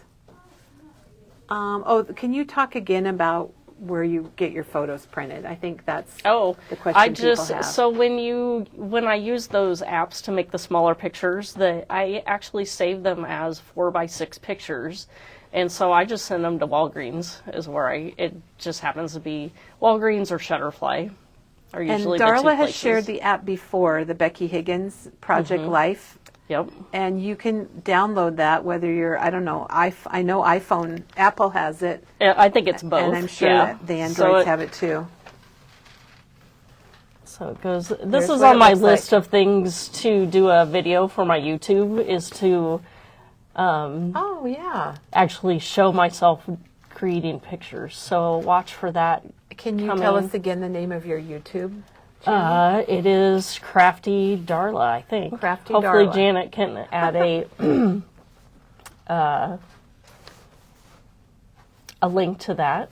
Can you talk again about where you get your photos printed? I think that's the question people have. So when I use those apps to make the smaller pictures, I actually save them as 4x6 pictures, and so I just send them to Walgreens. Is where it just happens to be Walgreens or Shutterfly. Are usually and Darla the 2 has places. shared the app before, the Becky Higgins Project Life. Yep. And you can download that whether you're, I don't know, I know iPhone, Apple has it. I think it's both. And I'm sure that the Androids have it too. So it goes, this is on my list of things to do a video for my YouTube, is to actually show myself creating pictures. So watch for that. Can you tell us again the name of your YouTube? It is Crafty Darla, I think. Crafty Hopefully Darla. Janet can add a link to that.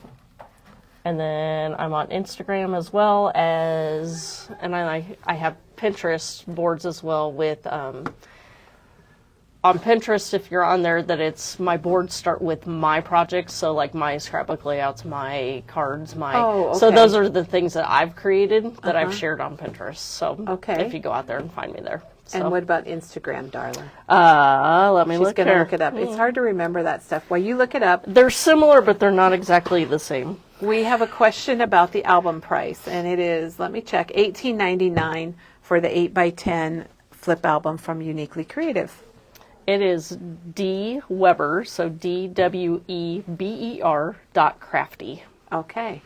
And then I'm on Instagram as well as, and I have Pinterest boards as well with on Pinterest, if you're on there, that it's my boards start with my projects, so like my scrapbook layouts, my cards, my so those are the things that I've created that I've shared on Pinterest. So if you go out there and find me there. So. And what about Instagram, Darla? Let me look. She's gonna look it up. It's hard to remember that stuff. While you look it up, they're similar, but they're not exactly the same. We have a question about the album price, and it is, let me check, $18.99 for the 8x10 flip album from Uniquely Creative. It is D Weber, so DWEBER.crafty. Okay.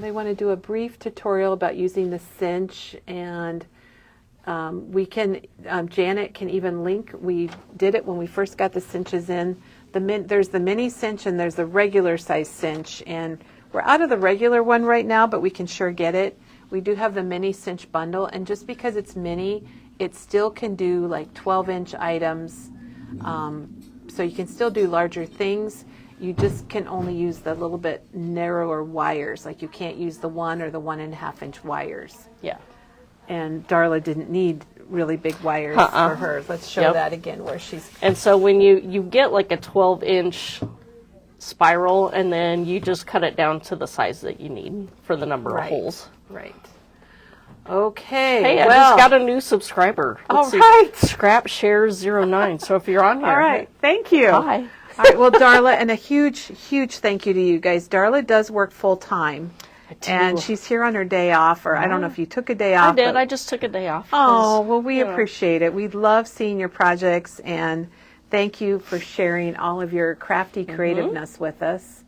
They want to do a brief tutorial about using the cinch, and we can, Janet can even link, we did it when we first got the cinches in. There's the mini cinch and there's the regular size cinch, and we're out of the regular one right now, but we can sure get it. We do have the mini cinch bundle, and just because it's mini, it still can do like 12-inch items, so you can still do larger things. You just can only use the little bit narrower wires, like you can't use the 1 or the 1.5-inch wires. Yeah. And Darla didn't need really big wires for hers. Let's show that again where she's... And so when you get like a 12-inch spiral, and then you just cut it down to the size that you need for the number of holes. Right. Okay. Hey, I just got a new subscriber. All right. Scrap Shares 09. So if you're on here. All right. Thank you. Hi. All right. Well, Darla, and a huge, huge thank you to you guys. Darla does work full time. And she's here on her day off, or I don't know if you took a day off. I did. I just took a day off. Oh, well, we appreciate it. We love seeing your projects, and thank you for sharing all of your crafty creativeness with us.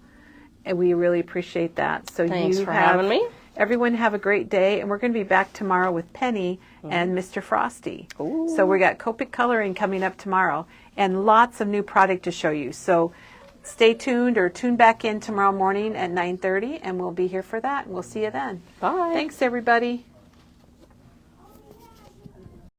And we really appreciate that. So thanks for having me. Everyone have a great day, and we're going to be back tomorrow with Penny and Mr. Frosty. Ooh. So we got Copic Coloring coming up tomorrow, and lots of new product to show you. So stay tuned, or tune back in tomorrow morning at 9:30, and we'll be here for that. And we'll see you then. Bye. Thanks, everybody.